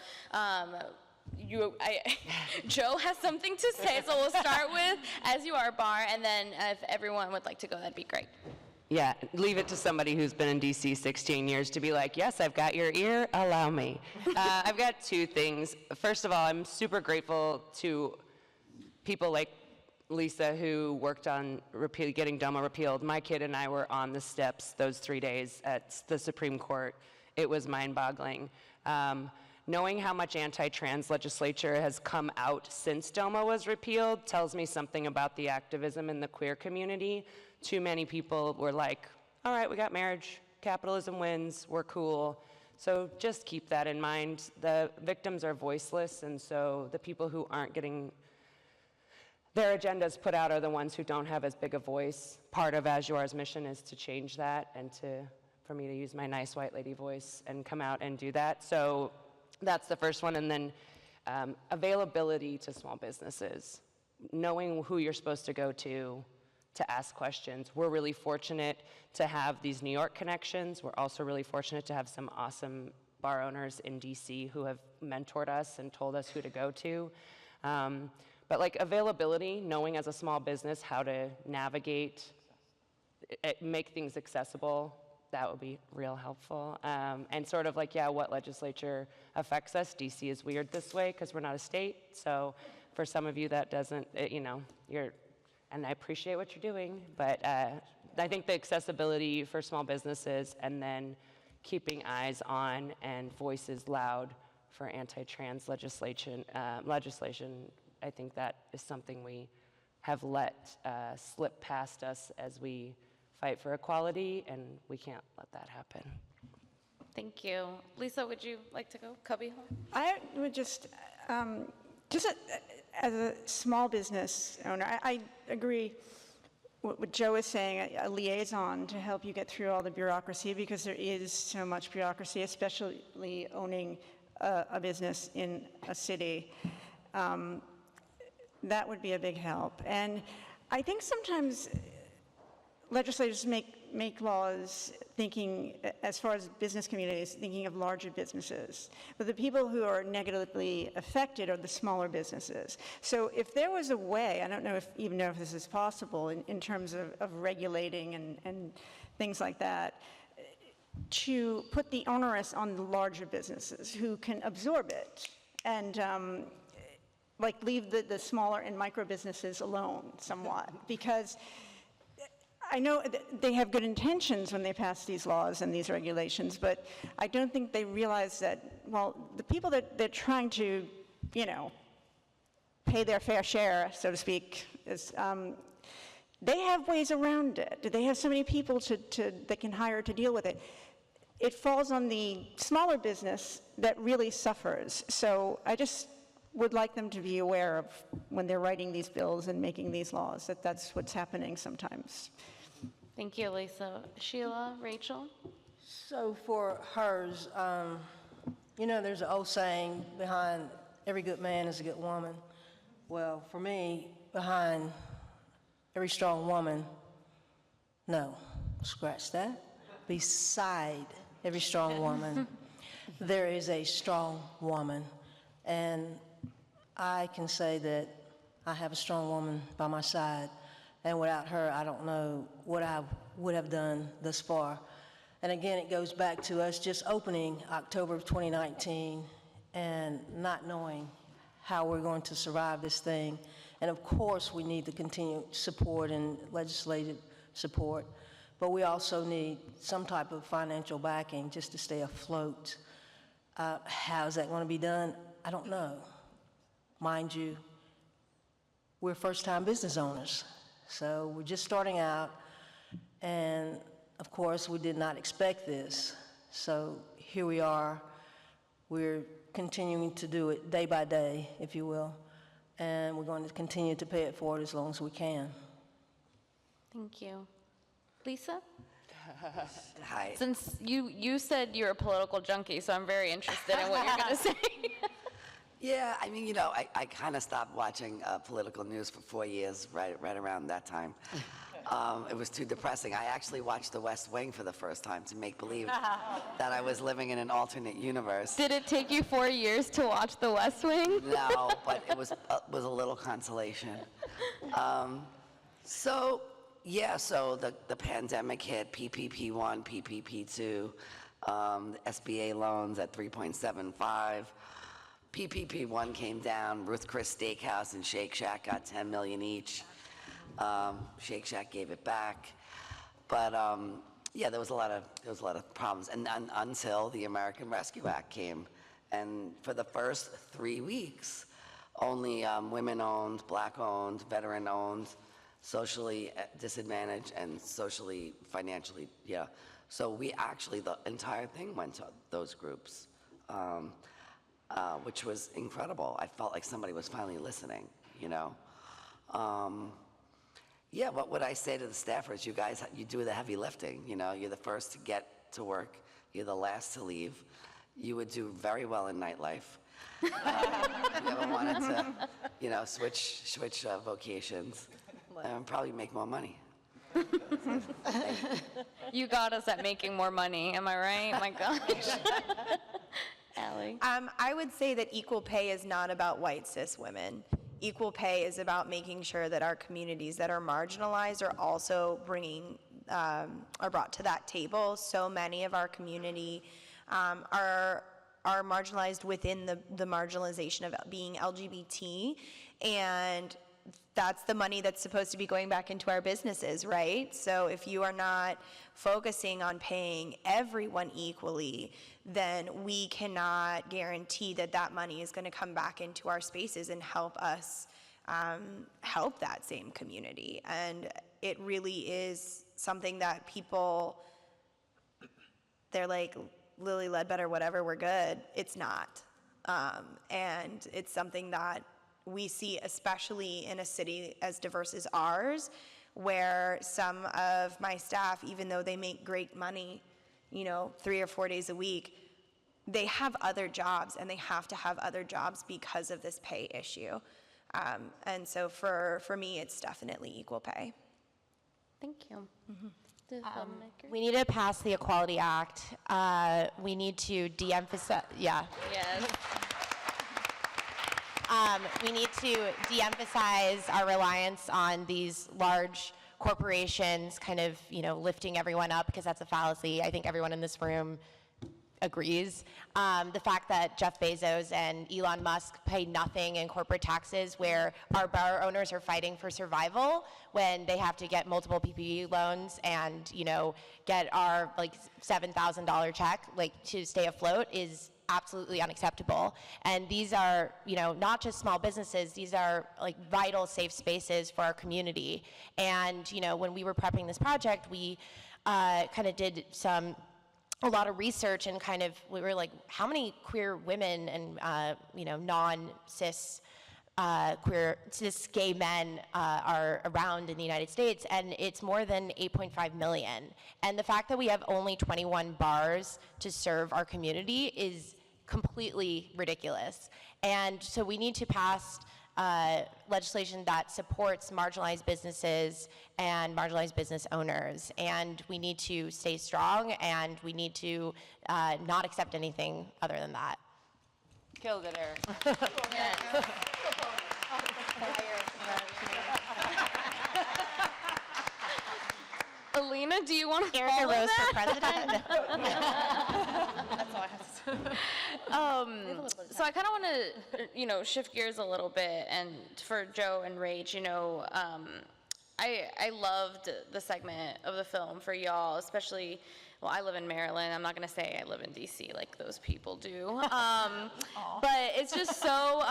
Joe has something to say, so we'll start with As You Are Bar, and then if everyone would like to go, that'd be great. Yeah, leave it to somebody who's been in DC 16 years to be like, yes, I've got your ear, allow me. I've got two things. First of all, I'm super grateful to people like Lisa who worked on getting DOMA repealed. My kid and I were on the steps those 3 days at the Supreme Court. It was mind-boggling. Knowing how much anti-trans legislature has come out since DOMA was repealed tells me something about the activism in the queer community. Too many people were like, all right, we got marriage, capitalism wins, we're cool. So just keep that in mind. The victims are voiceless, and so the people who aren't getting their agendas put out are the ones who don't have as big a voice. Part of As You Are's mission is to change that and for me to use my nice white lady voice and come out and do that. So that's the first one. And then availability to small businesses, knowing who you're supposed to go to ask questions. We're really fortunate to have these New York connections. We're also really fortunate to have some awesome bar owners in DC who have mentored us and told us who to go to. But like availability, knowing as a small business how to navigate, make things accessible, that would be real helpful. And sort of like, yeah, what legislature affects us? DC is weird this way because we're not a state. So for some of you that doesn't, you know, and I appreciate what you're doing, but I think the accessibility for small businesses and then keeping eyes on and voices loud for anti-trans legislation, I think that is something we have let slip past us as we fight for equality, and we can't let that happen. Thank you. Lisa, would you like to go? Cubby Hole? I would just as a small business owner, I agree what Joe is saying, a liaison to help you get through all the bureaucracy, because there is so much bureaucracy, especially owning a business in a city. That would be a big help. And I think sometimes legislators make laws thinking, as far as business communities, thinking of larger businesses. But the people who are negatively affected are the smaller businesses. So if there was a way, I don't know even know if this is possible in terms of regulating and things like that, to put the onus on the larger businesses who can absorb it and like leave the smaller and micro businesses alone somewhat. Because I know they have good intentions when they pass these laws and these regulations, but I don't think they realize that, well, the people that they're trying to, you know, pay their fair share, so to speak, is, they have ways around it. They have so many people they can hire to deal with it. It falls on the smaller business that really suffers. So I just would like them to be aware of, when they're writing these bills and making these laws, that that's what's happening sometimes. Thank you, Lisa. Sheila, Rachel? So for hers, you know, there's an old saying, behind every good man is a good woman. Well, for me, behind every strong woman, no, scratch that. Beside every strong woman, there is a strong woman. And I can say that I have a strong woman by my side, and without her, I don't know what I would have done thus far. And again, it goes back to us just opening October of 2019 and not knowing how we're going to survive this thing. And of course, we need the continued support and legislative support, but we also need some type of financial backing just to stay afloat. How is that going to be done? I don't know. Mind you, we're first-time business owners, so we're just starting out, and of course, we did not expect this. So here we are. We're continuing to do it day by day, if you will, and we're going to continue to pay it forward as long as we can. Thank you. Lisa? Hi. Since you said you're a political junkie, so I'm very interested in what you're going to say. Yeah, I mean, I kind of stopped watching political news for 4 years, right around that time. It was too depressing. I actually watched The West Wing for the first time to make believe that I was living in an alternate universe. Did it take you 4 years to watch The West Wing? No, but it was a little consolation. So the pandemic hit, PPP1, PPP2, the SBA loans at 3.75. PPP1 came down. Ruth Chris Steakhouse and Shake Shack got $10 million each. Shake Shack gave it back, but there was a lot of problems, and until the American Rescue Act came, and for the first 3 weeks, only women-owned, black-owned, veteran-owned, socially disadvantaged, and socially, financially, So we actually, the entire thing went to those groups, which was incredible. I felt like somebody was finally listening, what would I say to the staffers? You guys, you do the heavy lifting, You're the first to get to work. You're the last to leave. You would do very well in nightlife. If you ever wanted to, switch vocations, and probably make more money. You got us at making more money, am I right? My gosh. Allie? I would say that equal pay is not about white cis women. Equal pay is about making sure that our communities that are marginalized are also are brought to that table. So many of our community are marginalized within the marginalization of being LGBT, and that's the money that's supposed to be going back into our businesses, right? So if you are not focusing on paying everyone equally, then we cannot guarantee that that money is going to come back into our spaces and help us help that same community. And it really is something that people, they're like, Lily Ledbetter, whatever, we're good. It's not. And it's something that we see, especially in a city as diverse as ours, where some of my staff, even though they make great money, 3 or 4 days a week, they have other jobs, and they have to have other jobs because of this pay issue. And so for me, it's definitely equal pay. Thank you. We need to pass the Equality Act. We need to de-emphasize, Yes. We need to de-emphasize our reliance on these large corporations kind of, lifting everyone up, because that's a fallacy. I think everyone in this room agrees. The fact that Jeff Bezos and Elon Musk pay nothing in corporate taxes, where our bar owners are fighting for survival when they have to get multiple PPP loans and, get our $7,000 check to stay afloat, is absolutely unacceptable. And these are, not just small businesses, these are vital safe spaces for our community. And, when we were prepping this project, we kind of did a lot of research, and we were like, how many queer women and, non-cis queer cis gay men are around in the United States, and it's more than 8.5 million. And the fact that we have only 21 bars to serve our community is completely ridiculous. And so we need to pass legislation that supports marginalized businesses and marginalized business owners. And we need to stay strong, and we need to not accept anything other than that. Killed it, Eric. Alina, do you want to Erica follow Rose that? for president? That's all I have to say. So I kind of want to, shift gears a little bit, and for Joe and Rach, I loved the segment of the film for y'all, especially. Well, I live in Maryland. I'm not going to say I live in D.C. like those people do. But it's just so,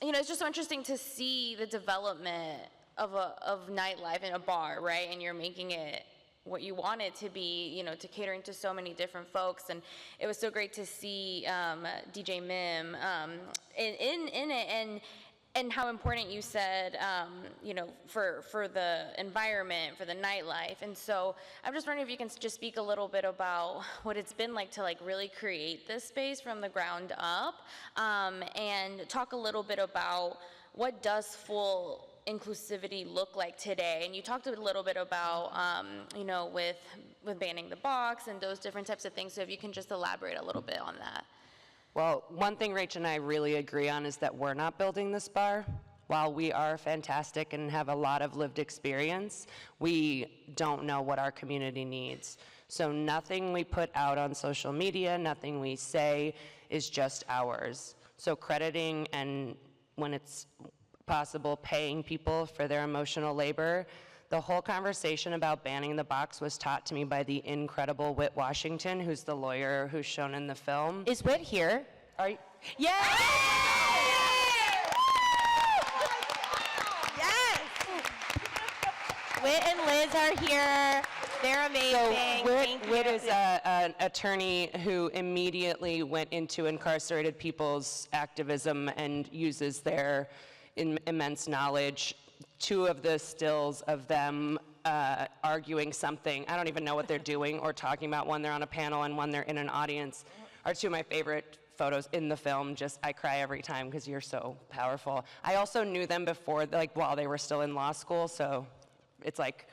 it's just so interesting to see the development of nightlife in a bar, right? And you're making it what you want it to be, to catering to so many different folks. And it was so great to see DJ Mim in it, and how important you said, for the environment, for the nightlife. And so I'm just wondering if you can just speak a little bit about what it's been like to really create this space from the ground up, and talk a little bit about what does full inclusivity look like today. And you talked a little bit about, with banning the box and those different types of things. So if you can just elaborate a little bit on that. Well, one thing Rach and I really agree on is that we're not building this bar. While we are fantastic and have a lot of lived experience, we don't know what our community needs. So nothing we put out on social media, nothing we say is just ours. So crediting, and when it's possible, paying people for their emotional labor. The whole conversation about banning the box was taught to me by the incredible Whit Washington, who's the lawyer who's shown in the film. Is Whit here? Are you? Yes! Yes! Whit and Liz are here. They're amazing. So Whit is an attorney who immediately went into incarcerated people's activism and uses their immense knowledge. Two of the stills of them arguing something, I don't even know what they're doing or talking about, one they're on a panel and one they're in an audience, are two of my favorite photos in the film. Just, I cry every time because you're so powerful. I also knew them before, while they were still in law school, so it's like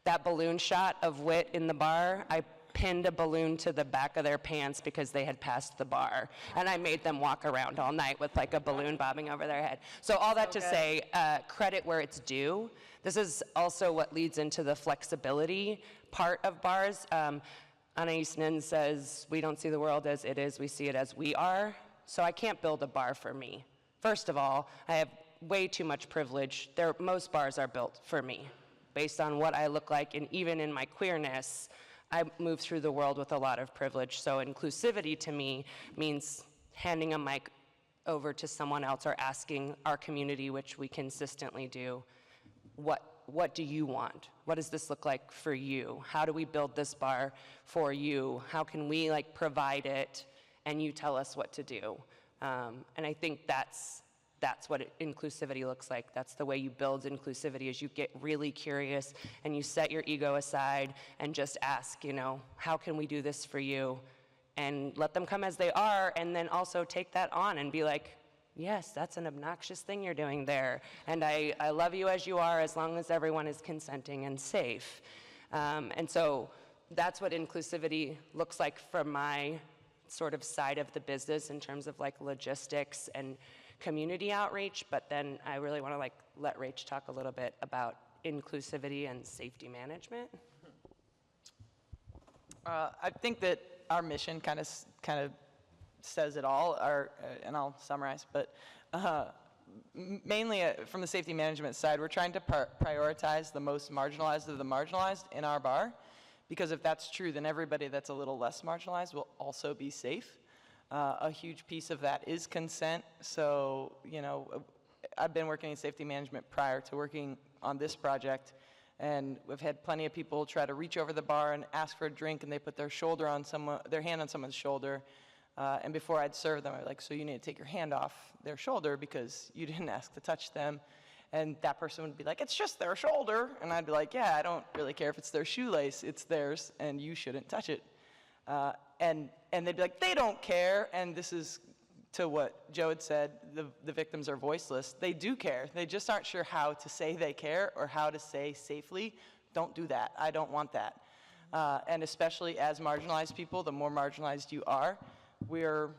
that balloon shot of Whit in the bar, I pinned a balloon to the back of their pants because they had passed the bar. And I made them walk around all night with a balloon bobbing over their head. So all that to say, credit where it's due. This is also what leads into the flexibility part of bars. Anais Nin says, we don't see the world as it is, we see it as we are. So I can't build a bar for me. First of all, I have way too much privilege. Most bars are built for me, based on what I look like, and even in my queerness, I move through the world with a lot of privilege. So inclusivity to me means handing a mic over to someone else or asking our community, which we consistently do, what do you want? What does this look like for you? How do we build this bar for you? How can we provide it and you tell us what to do? And I think that's what inclusivity looks like. That's the way you build inclusivity, is you get really curious and you set your ego aside and just ask, how can we do this for you? And let them come as they are, and then also take that on and be like, yes, that's an obnoxious thing you're doing there. And I love you as you are, as long as everyone is consenting and safe. And so that's what inclusivity looks like from my sort of side of the business in terms of logistics and community outreach. But then I really want to let Rach talk a little bit about inclusivity and safety management. I think that our mission kind of says it all, and I'll summarize, but mainly from the safety management side, we're trying to prioritize the most marginalized of the marginalized in our bar, because if that's true, then everybody that's a little less marginalized will also be safe. A huge piece of that is consent. So, I've been working in safety management prior to working on this project, and we've had plenty of people try to reach over the bar and ask for a drink, and they put their hand on someone's shoulder. And before I'd serve them, I'd be like, so you need to take your hand off their shoulder because you didn't ask to touch them. And that person would be like, it's just their shoulder. And I'd be like, yeah, I don't really care if it's their shoelace, it's theirs, and you shouldn't touch it. And they'd be like, they don't care. And this is to what Joe had said, the victims are voiceless. They do care. They just aren't sure how to say they care or how to say safely, don't do that. I don't want that. And especially as marginalized people, the more marginalized you are, we're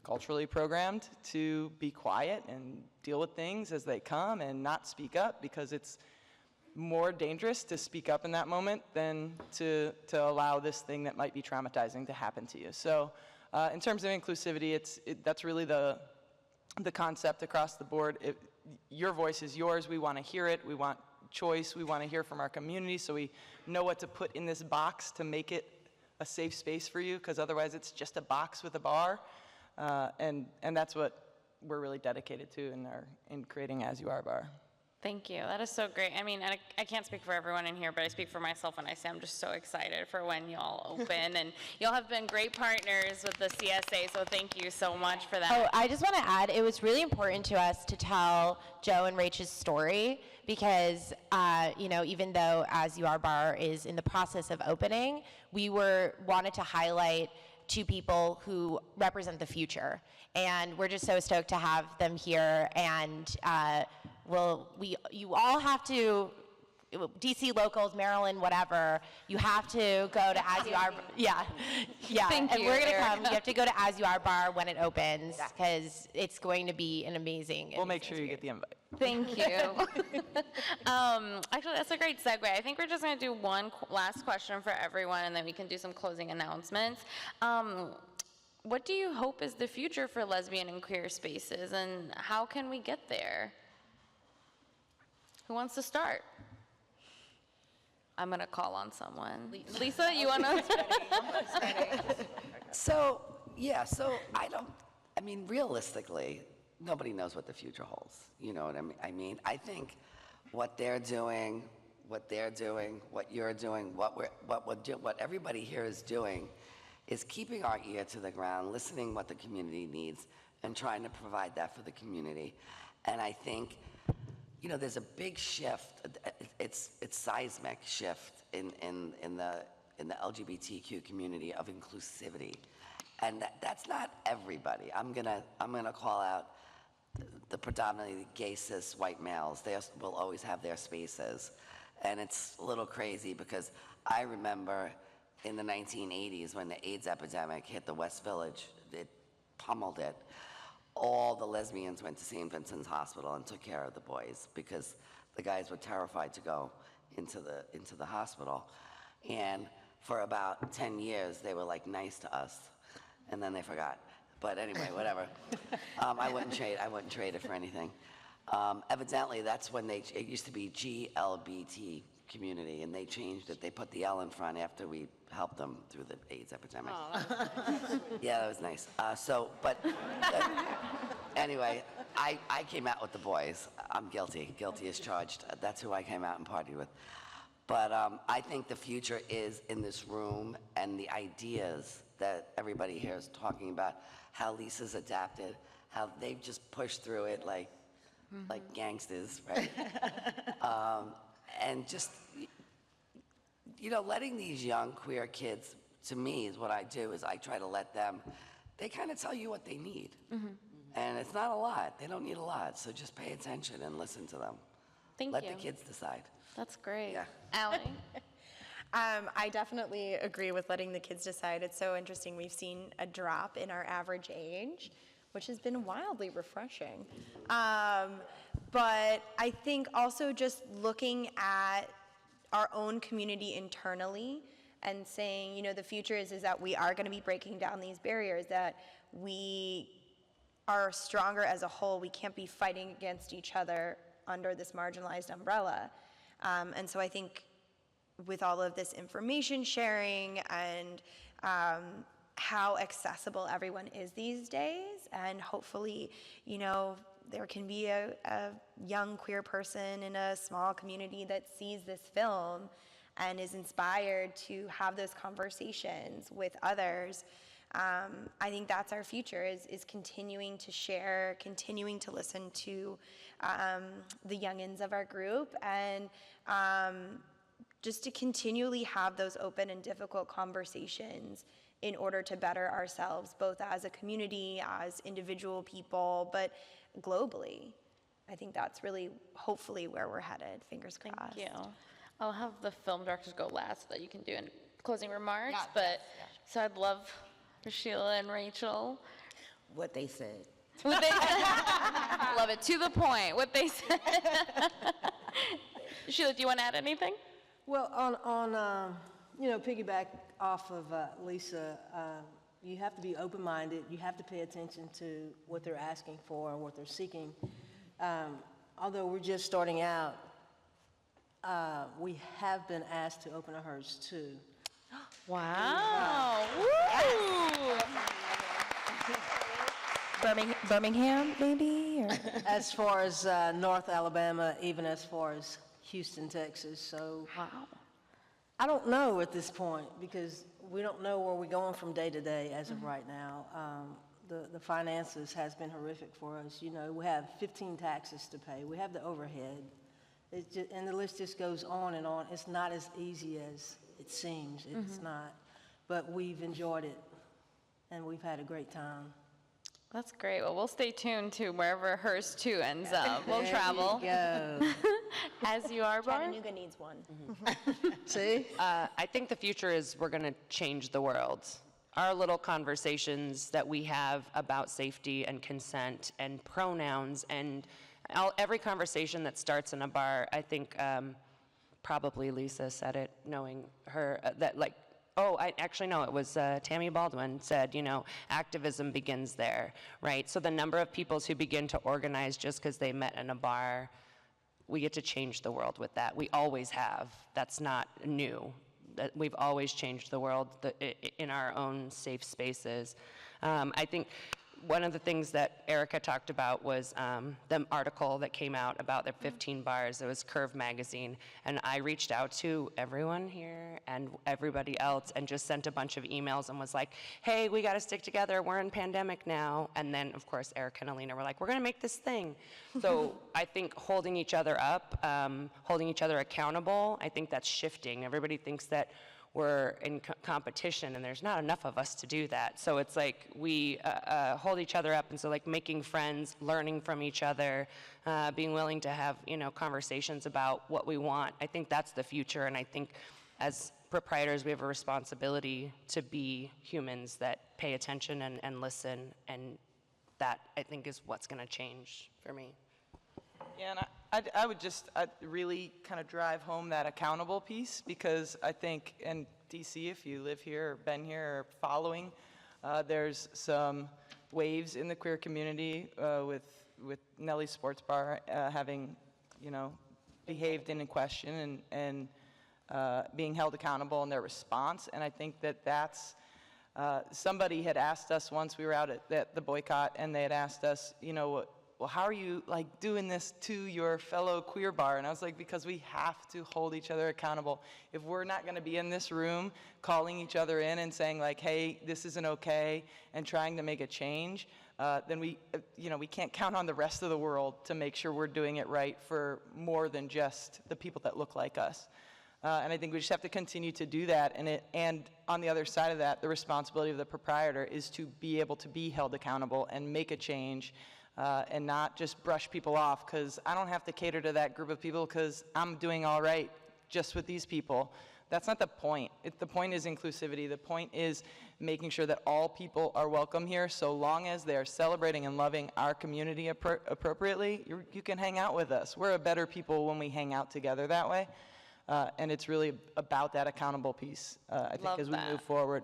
culturally programmed to be quiet and deal with things as they come and not speak up, because it's more dangerous to speak up in that moment than to allow this thing that might be traumatizing to happen to you. So in terms of inclusivity, that's really the concept across the board. Your voice is yours. We want to hear it. We want choice. We want to hear from our community, so we know what to put in this box to make it a safe space for you, because otherwise it's just a box with a bar. And that's what we're really dedicated to in creating As You Are Bar. Thank you. That is so great. I mean, I can't speak for everyone in here, but I speak for myself when I say I'm just so excited for when y'all open. And y'all have been great partners with the CSA, so thank you so much for that. Oh, I just want to add, it was really important to us to tell Joe and Rach's story because, even though As You Are Bar is in the process of opening, we wanted to highlight two people who represent the future. And we're just so stoked to have them here. And you all have to, DC locals, Maryland, whatever, you have to go to As You Are, yeah. Thank and you, we're gonna Erica. come, you have to go to As You Are Bar when it opens, because it's going to be an amazing. We'll make sure you get the invite. Thank you. Actually, that's a great segue. I think we're just going to do one last question for everyone, and then we can do some closing announcements. What do you hope is the future for lesbian and queer spaces, and how can we get there? Who wants to start? I'm going to call on someone. Lisa, you want to? So realistically, nobody knows what the future holds. You know what I mean? I think what they're doing, what you're doing, what everybody here is doing is keeping our ear to the ground, listening what the community needs, and trying to provide that for the community. And I think, there's a big shift. It's seismic shift in the LGBTQ community of inclusivity, and that's not everybody. I'm gonna call out the predominantly gay cis white males. They will always have their spaces, and it's a little crazy because I remember in the 1980s when the AIDS epidemic hit the West Village, it pummeled it. All the lesbians went to St. Vincent's Hospital and took care of the boys because the guys were terrified to go into the hospital. And for about 10 years, they were like nice to us, and then they forgot. But anyway, whatever. I wouldn't trade it for anything. Evidently, that's when it used to be GLBT community, and they changed it. They put the L in front after we helped them through the AIDS epidemic. Yeah, that was nice. Anyway, I came out with the boys. I'm guilty as charged. That's who I came out and partied with. But I think the future is in this room, and the ideas that everybody here is talking about, how Lisa's adapted, how they've just pushed through it like gangsters, right? And just, letting these young queer kids, to me, is what I do, is I try to let them, they kind of tell you what they need. And it's not a lot. They don't need a lot. So just pay attention and listen to them. Let the kids decide. That's great. Yeah. Allie? I definitely agree with letting the kids decide. It's so interesting. We've seen a drop in our average age, which has been wildly refreshing. But I think also just looking at our own community internally and saying, the future is that we are going to be breaking down these barriers, that we are stronger as a whole. We can't be fighting against each other under this marginalized umbrella. And so I think with all of this information sharing and how accessible everyone is these days, and hopefully, there can be a young queer person in a small community that sees this film and is inspired to have those conversations with others. I think that's our future, is continuing to share, continuing to listen to the youngins of our group, and just to continually have those open and difficult conversations in order to better ourselves, both as a community, as individual people, but globally. I think that's really, hopefully, where we're headed. Fingers crossed. Thank you. I'll have the film directors go last so that you can do closing remarks. So I'd love for Sheila and Rachel. What they said. What they love it. To the point. What they said. Sheila, do you want to add anything? Well, piggyback off of Lisa, you have to be open-minded. You have to pay attention to what they're asking for and what they're seeking. Although we're just starting out, we have been asked to open a HERS too. Wow. Birmingham, maybe? Or? As far as North Alabama, even as far as Houston, Texas. So I don't know at this point because we don't know where we're going from day to day as of right now. The finances has been horrific for us. You know, we have 15 taxes to pay. We have the overhead. And the list just goes on and on. It's not as easy as it seems. It's not. But we've enjoyed it, and we've had a great time. That's great. Well, we'll stay tuned to wherever HERS 2 ends up. We'll travel. There you go. As you are, Barb. Chattanooga needs one. See? I think the future is we're going to change the world. Our little conversations that we have about safety and consent and pronouns and every conversation that starts in a bar, I think probably Lisa said it, knowing her, that like, it was Tammy Baldwin said, activism begins there, right? So the number of people who begin to organize just because they met in a bar, we get to change the world with that. We always have. That's not new. We've always changed the world in our own safe spaces. I think one of the things that Erica talked about was the article that came out about the 15 bars. It was Curve magazine, and I reached out to everyone here and everybody else and just sent a bunch of emails and was like, hey, we got to stick together. We're in pandemic now. And then, of course, Erica and Alina were like, we're going to make this thing. So I think holding each other up, holding each other accountable, I think that's shifting. Everybody thinks that we're in competition, and there's not enough of us to do that. So it's like we hold each other up, and so like making friends, learning from each other, being willing to have conversations about what we want. I think that's the future, and I think as proprietors, we have a responsibility to be humans that pay attention and listen, and that I think is what's going to change for me. Yeah, and I would just really kind of drive home that accountable piece, because I think in DC, if you live here or been here or following, there's some waves in the queer community with Nelly's Sports Bar having, behaved in question and being held accountable in their response. And I think that's, somebody had asked us once, we were out at the boycott, and they had asked us, well, how are you like doing this to your fellow queer bar? And I was like, because we have to hold each other accountable. If we're not going to be in this room calling each other in and saying like, hey, this isn't okay, and trying to make a change, then we can't count on the rest of the world to make sure we're doing it right for more than just the people that look like us. And I think we just have to continue to do that. And on the other side of that, the responsibility of the proprietor is to be able to be held accountable and make a change. And not just brush people off, because I don't have to cater to that group of people because I'm doing all right just with these people. That's not the point. The point is inclusivity. The point is making sure that all people are welcome here, so long as they're celebrating and loving our community appropriately, you can hang out with us. We're a better people when we hang out together that way. And it's really about that accountable piece, I think, as we move forward.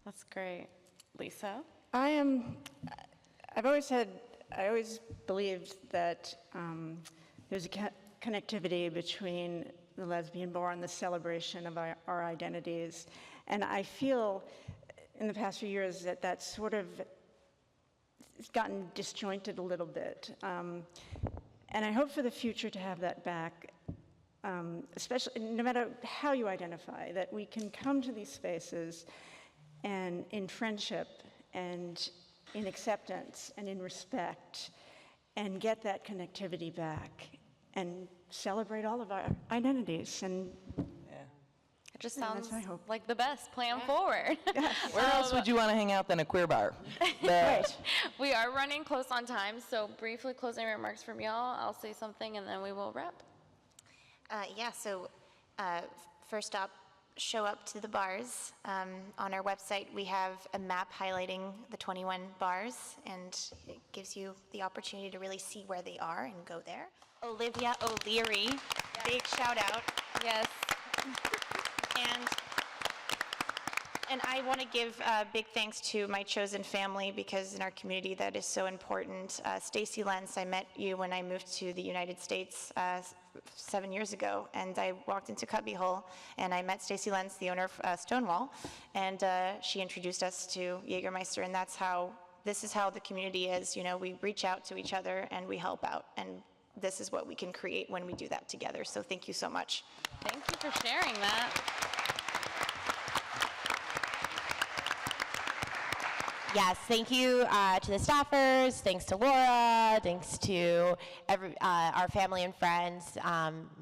That's great. Lisa? I always believed that there's a connectivity between the lesbian bar and the celebration of our identities. And I feel in the past few years that sort of it's gotten disjointed a little bit. And I hope for the future to have that back, especially no matter how you identify, that we can come to these spaces and in friendship and in acceptance and in respect, and get that connectivity back and celebrate all of our identities. And it just Yeah, sounds that's my hope. like the best plan forward. Where else would you want to hang out than a queer bar? Right. We are running close on time, so briefly closing remarks from y'all. I'll say something and then we will wrap. So first up, show up to the bars. On our website, we have a map highlighting the 21 bars, and it gives you the opportunity to really see where they are and go there. Olivia O'Leary, big shout out. Yes. And I want to give big thanks to my chosen family, because in our community that is so important. Stacy Lenz, I met you when I moved to the United States 7 years ago, and I walked into Cubbyhole and I met Stacy Lenz, the owner of Stonewall, and she introduced us to Jägermeister, and this is how the community is. You know, we reach out to each other and we help out, and this is what we can create when we do that together. So thank you so much. Thank you for sharing that. Yes, thank you to the staffers, thanks to Laura, thanks to our family and friends.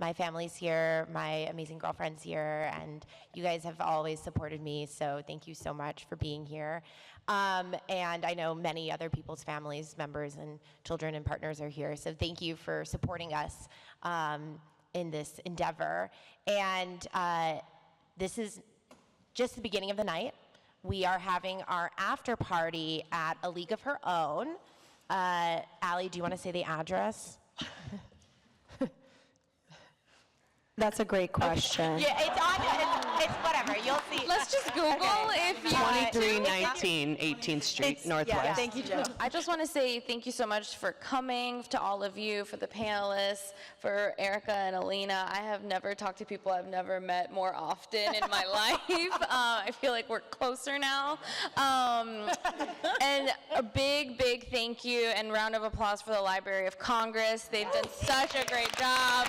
My family's here, my amazing girlfriend's here, and you guys have always supported me, so thank you so much for being here. And I know many other people's families, members, and children and partners are here, so thank you for supporting us in this endeavor. And this is just the beginning of the night. We are having our after party at A League of Her Own. Allie, do you want to say the address? That's a great question. Yeah, it's whatever. You'll see. Let's just Google if you want to. 2319 18th Street Northwest. Thank you, Joe. I just want to say thank you so much for coming, to all of you, for the panelists, for Erica and Alina. I have never talked to people I've never met more often in my life. I feel like we're closer now. And a big, big thank you and round of applause for the Library of Congress. They've done such a great job.